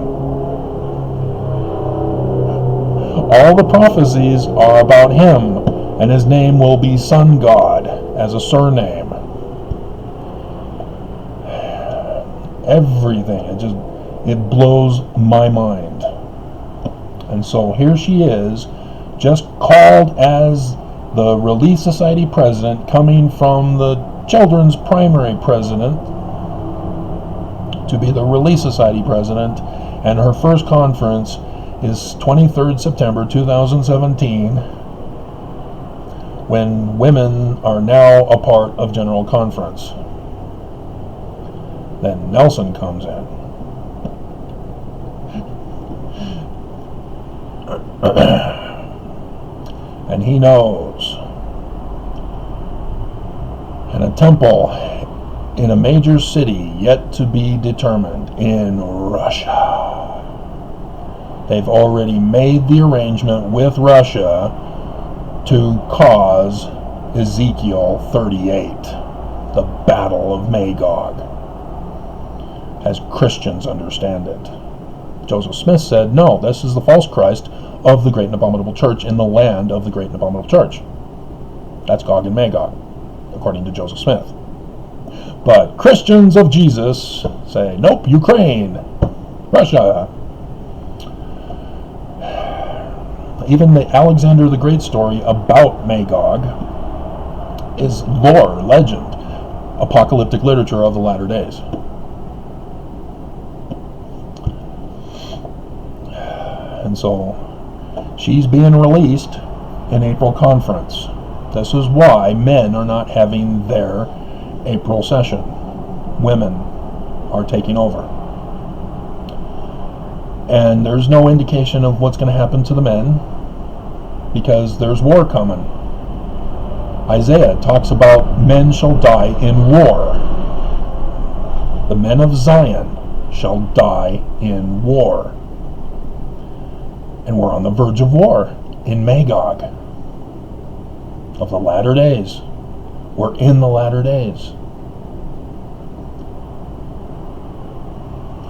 S1: All the prophecies are about him, and his name will be Sun God as a surname. Everything, it blows my mind. And so here she is, just called as the Relief Society president, coming from the children's primary president to be the Relief Society president, and her first conference is 23rd September 2017, when women are now a part of General Conference. Then Nelson comes in. And he knows. And a temple in a major city yet to be determined in Russia. They've already made the arrangement with Russia to cause Ezekiel 38, the Battle of Magog, as Christians understand it. Joseph Smith said, no, this is the false Christ of the Great and Abominable Church in the land of the Great and Abominable Church. That's Gog and Magog, according to Joseph Smith. But Christians of Jesus say, nope, Ukraine, Russia. Even the Alexander the Great story about Magog is lore, legend, apocalyptic literature of the latter days. And so she's being released in April conference. This is why men are not having their April session. Women are taking over. And there's no indication of what's going to happen to the men, because there's war coming. Isaiah talks about men shall die in war. The men of Zion shall die in war. And we're on the verge of war in Magog of the latter days. We're in the latter days.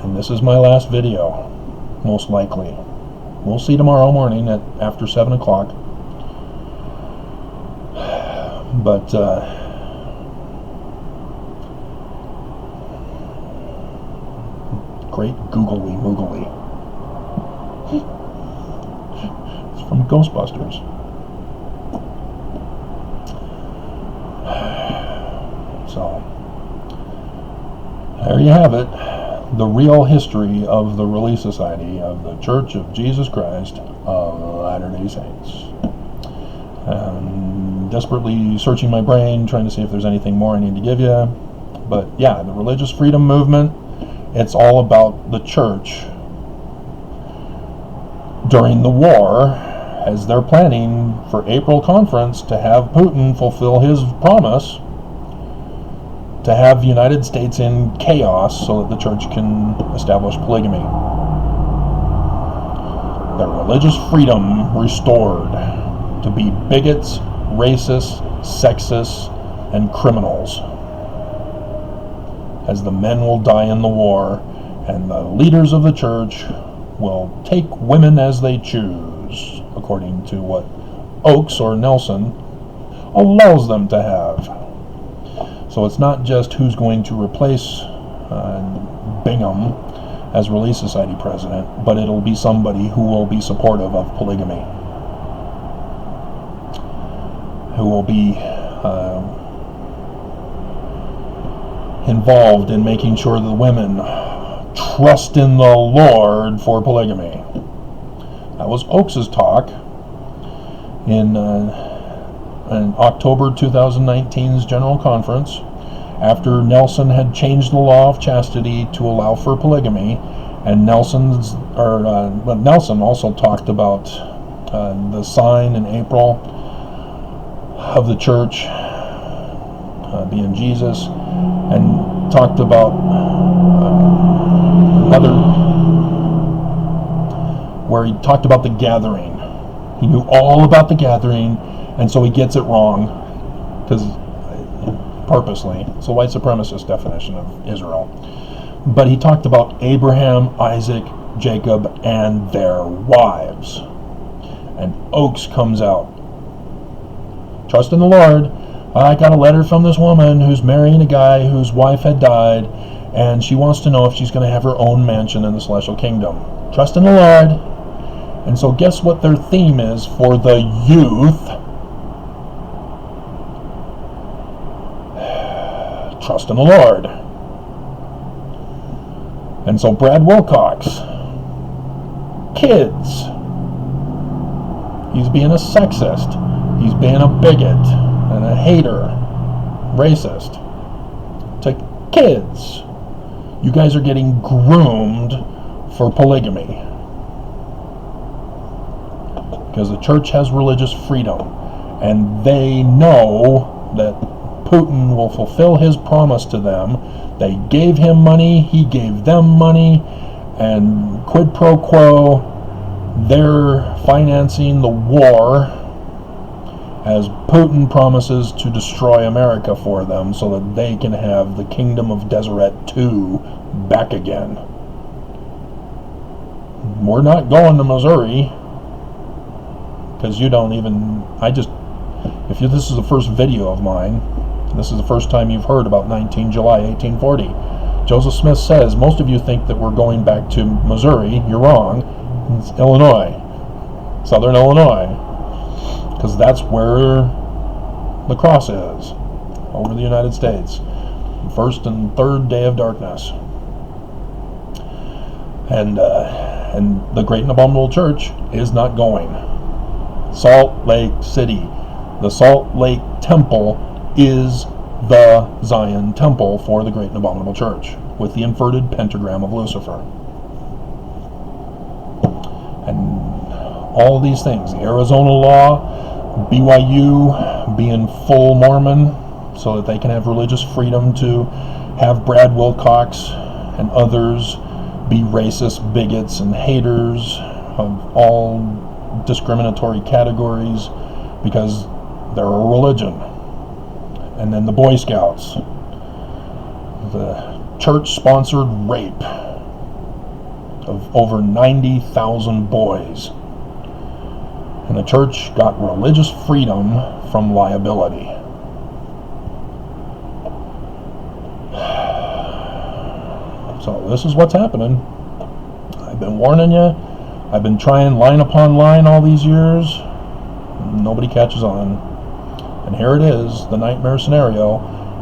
S1: And this is my last video, most likely. We'll see tomorrow morning at after 7 o'clock. But great googly moogly. It's from Ghostbusters. So there you have it. The real history of the Relief Society of the Church of Jesus Christ of Latter-day Saints. Desperately searching my brain, trying to see if there's anything more I need to give you. But yeah, the religious freedom movement, it's all about the church during the war, as they're planning for April conference to have Putin fulfill his promise to have the United States in chaos so that the church can establish polygamy. Their religious freedom restored to be bigots, racists, sexists, and criminals, as the men will die in the war, and the leaders of the church will take women as they choose, according to what Oakes or Nelson allows them to have. So it's not just who's going to replace Bingham as Relief Society president, but it'll be somebody who will be supportive of polygamy, who will be involved in making sure the women trust in the Lord for polygamy. That was Oakes' talk in October 2019's General Conference, after Nelson had changed the law of chastity to allow for polygamy, And Nelson also talked about the sign in April of the church being Jesus, and talked about where he talked about the gathering. He knew all about the gathering, and so he gets it wrong, because purposely. It's a white supremacist definition of Israel. But he talked about Abraham, Isaac, Jacob, and their wives. And Oakes comes out. Trust in the Lord. I got a letter from this woman who's marrying a guy whose wife had died, and she wants to know if she's going to have her own mansion in the celestial kingdom. Trust in the Lord. And so guess what their theme is for the youth? Trust in the Lord. And so Brad Wilcox, kids, he's being a sexist, he's being a bigot and a hater, racist to kids. You guys are getting groomed for polygamy, because the church has religious freedom, and they know that Putin will fulfill his promise to them. They gave him money, he gave them money, and quid pro quo, they're financing the war as Putin promises to destroy America for them so that they can have the Kingdom of Deseret II back again. We're not going to Missouri, because you don't even, this is the first video of mine, this is the first time you've heard about 19 July 1840. Joseph Smith says, most of you think that we're going back to Missouri. You're wrong. It's Illinois. Southern Illinois. Because that's where the cross is. Over the United States. First and third day of darkness. And the Great and Abominable Church is not going. Salt Lake City. The Salt Lake Temple is the Zion Temple for the Great and Abominable Church, with the inverted pentagram of Lucifer. And all of these things, the Arizona law, BYU being full Mormon so that they can have religious freedom to have Brad Wilcox and others be racist bigots and haters of all discriminatory categories because they're a religion. And then the Boy Scouts, the church-sponsored rape of over 90,000 boys. And the church got religious freedom from liability. So this is what's happening. I've been warning you. I've been trying line upon line all these years. Nobody catches on. And here it is, the nightmare scenario.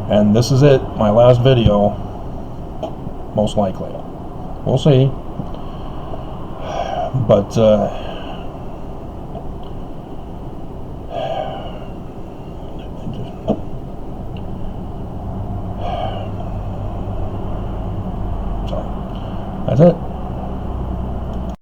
S1: And this is it, my last video. Most likely. We'll see. But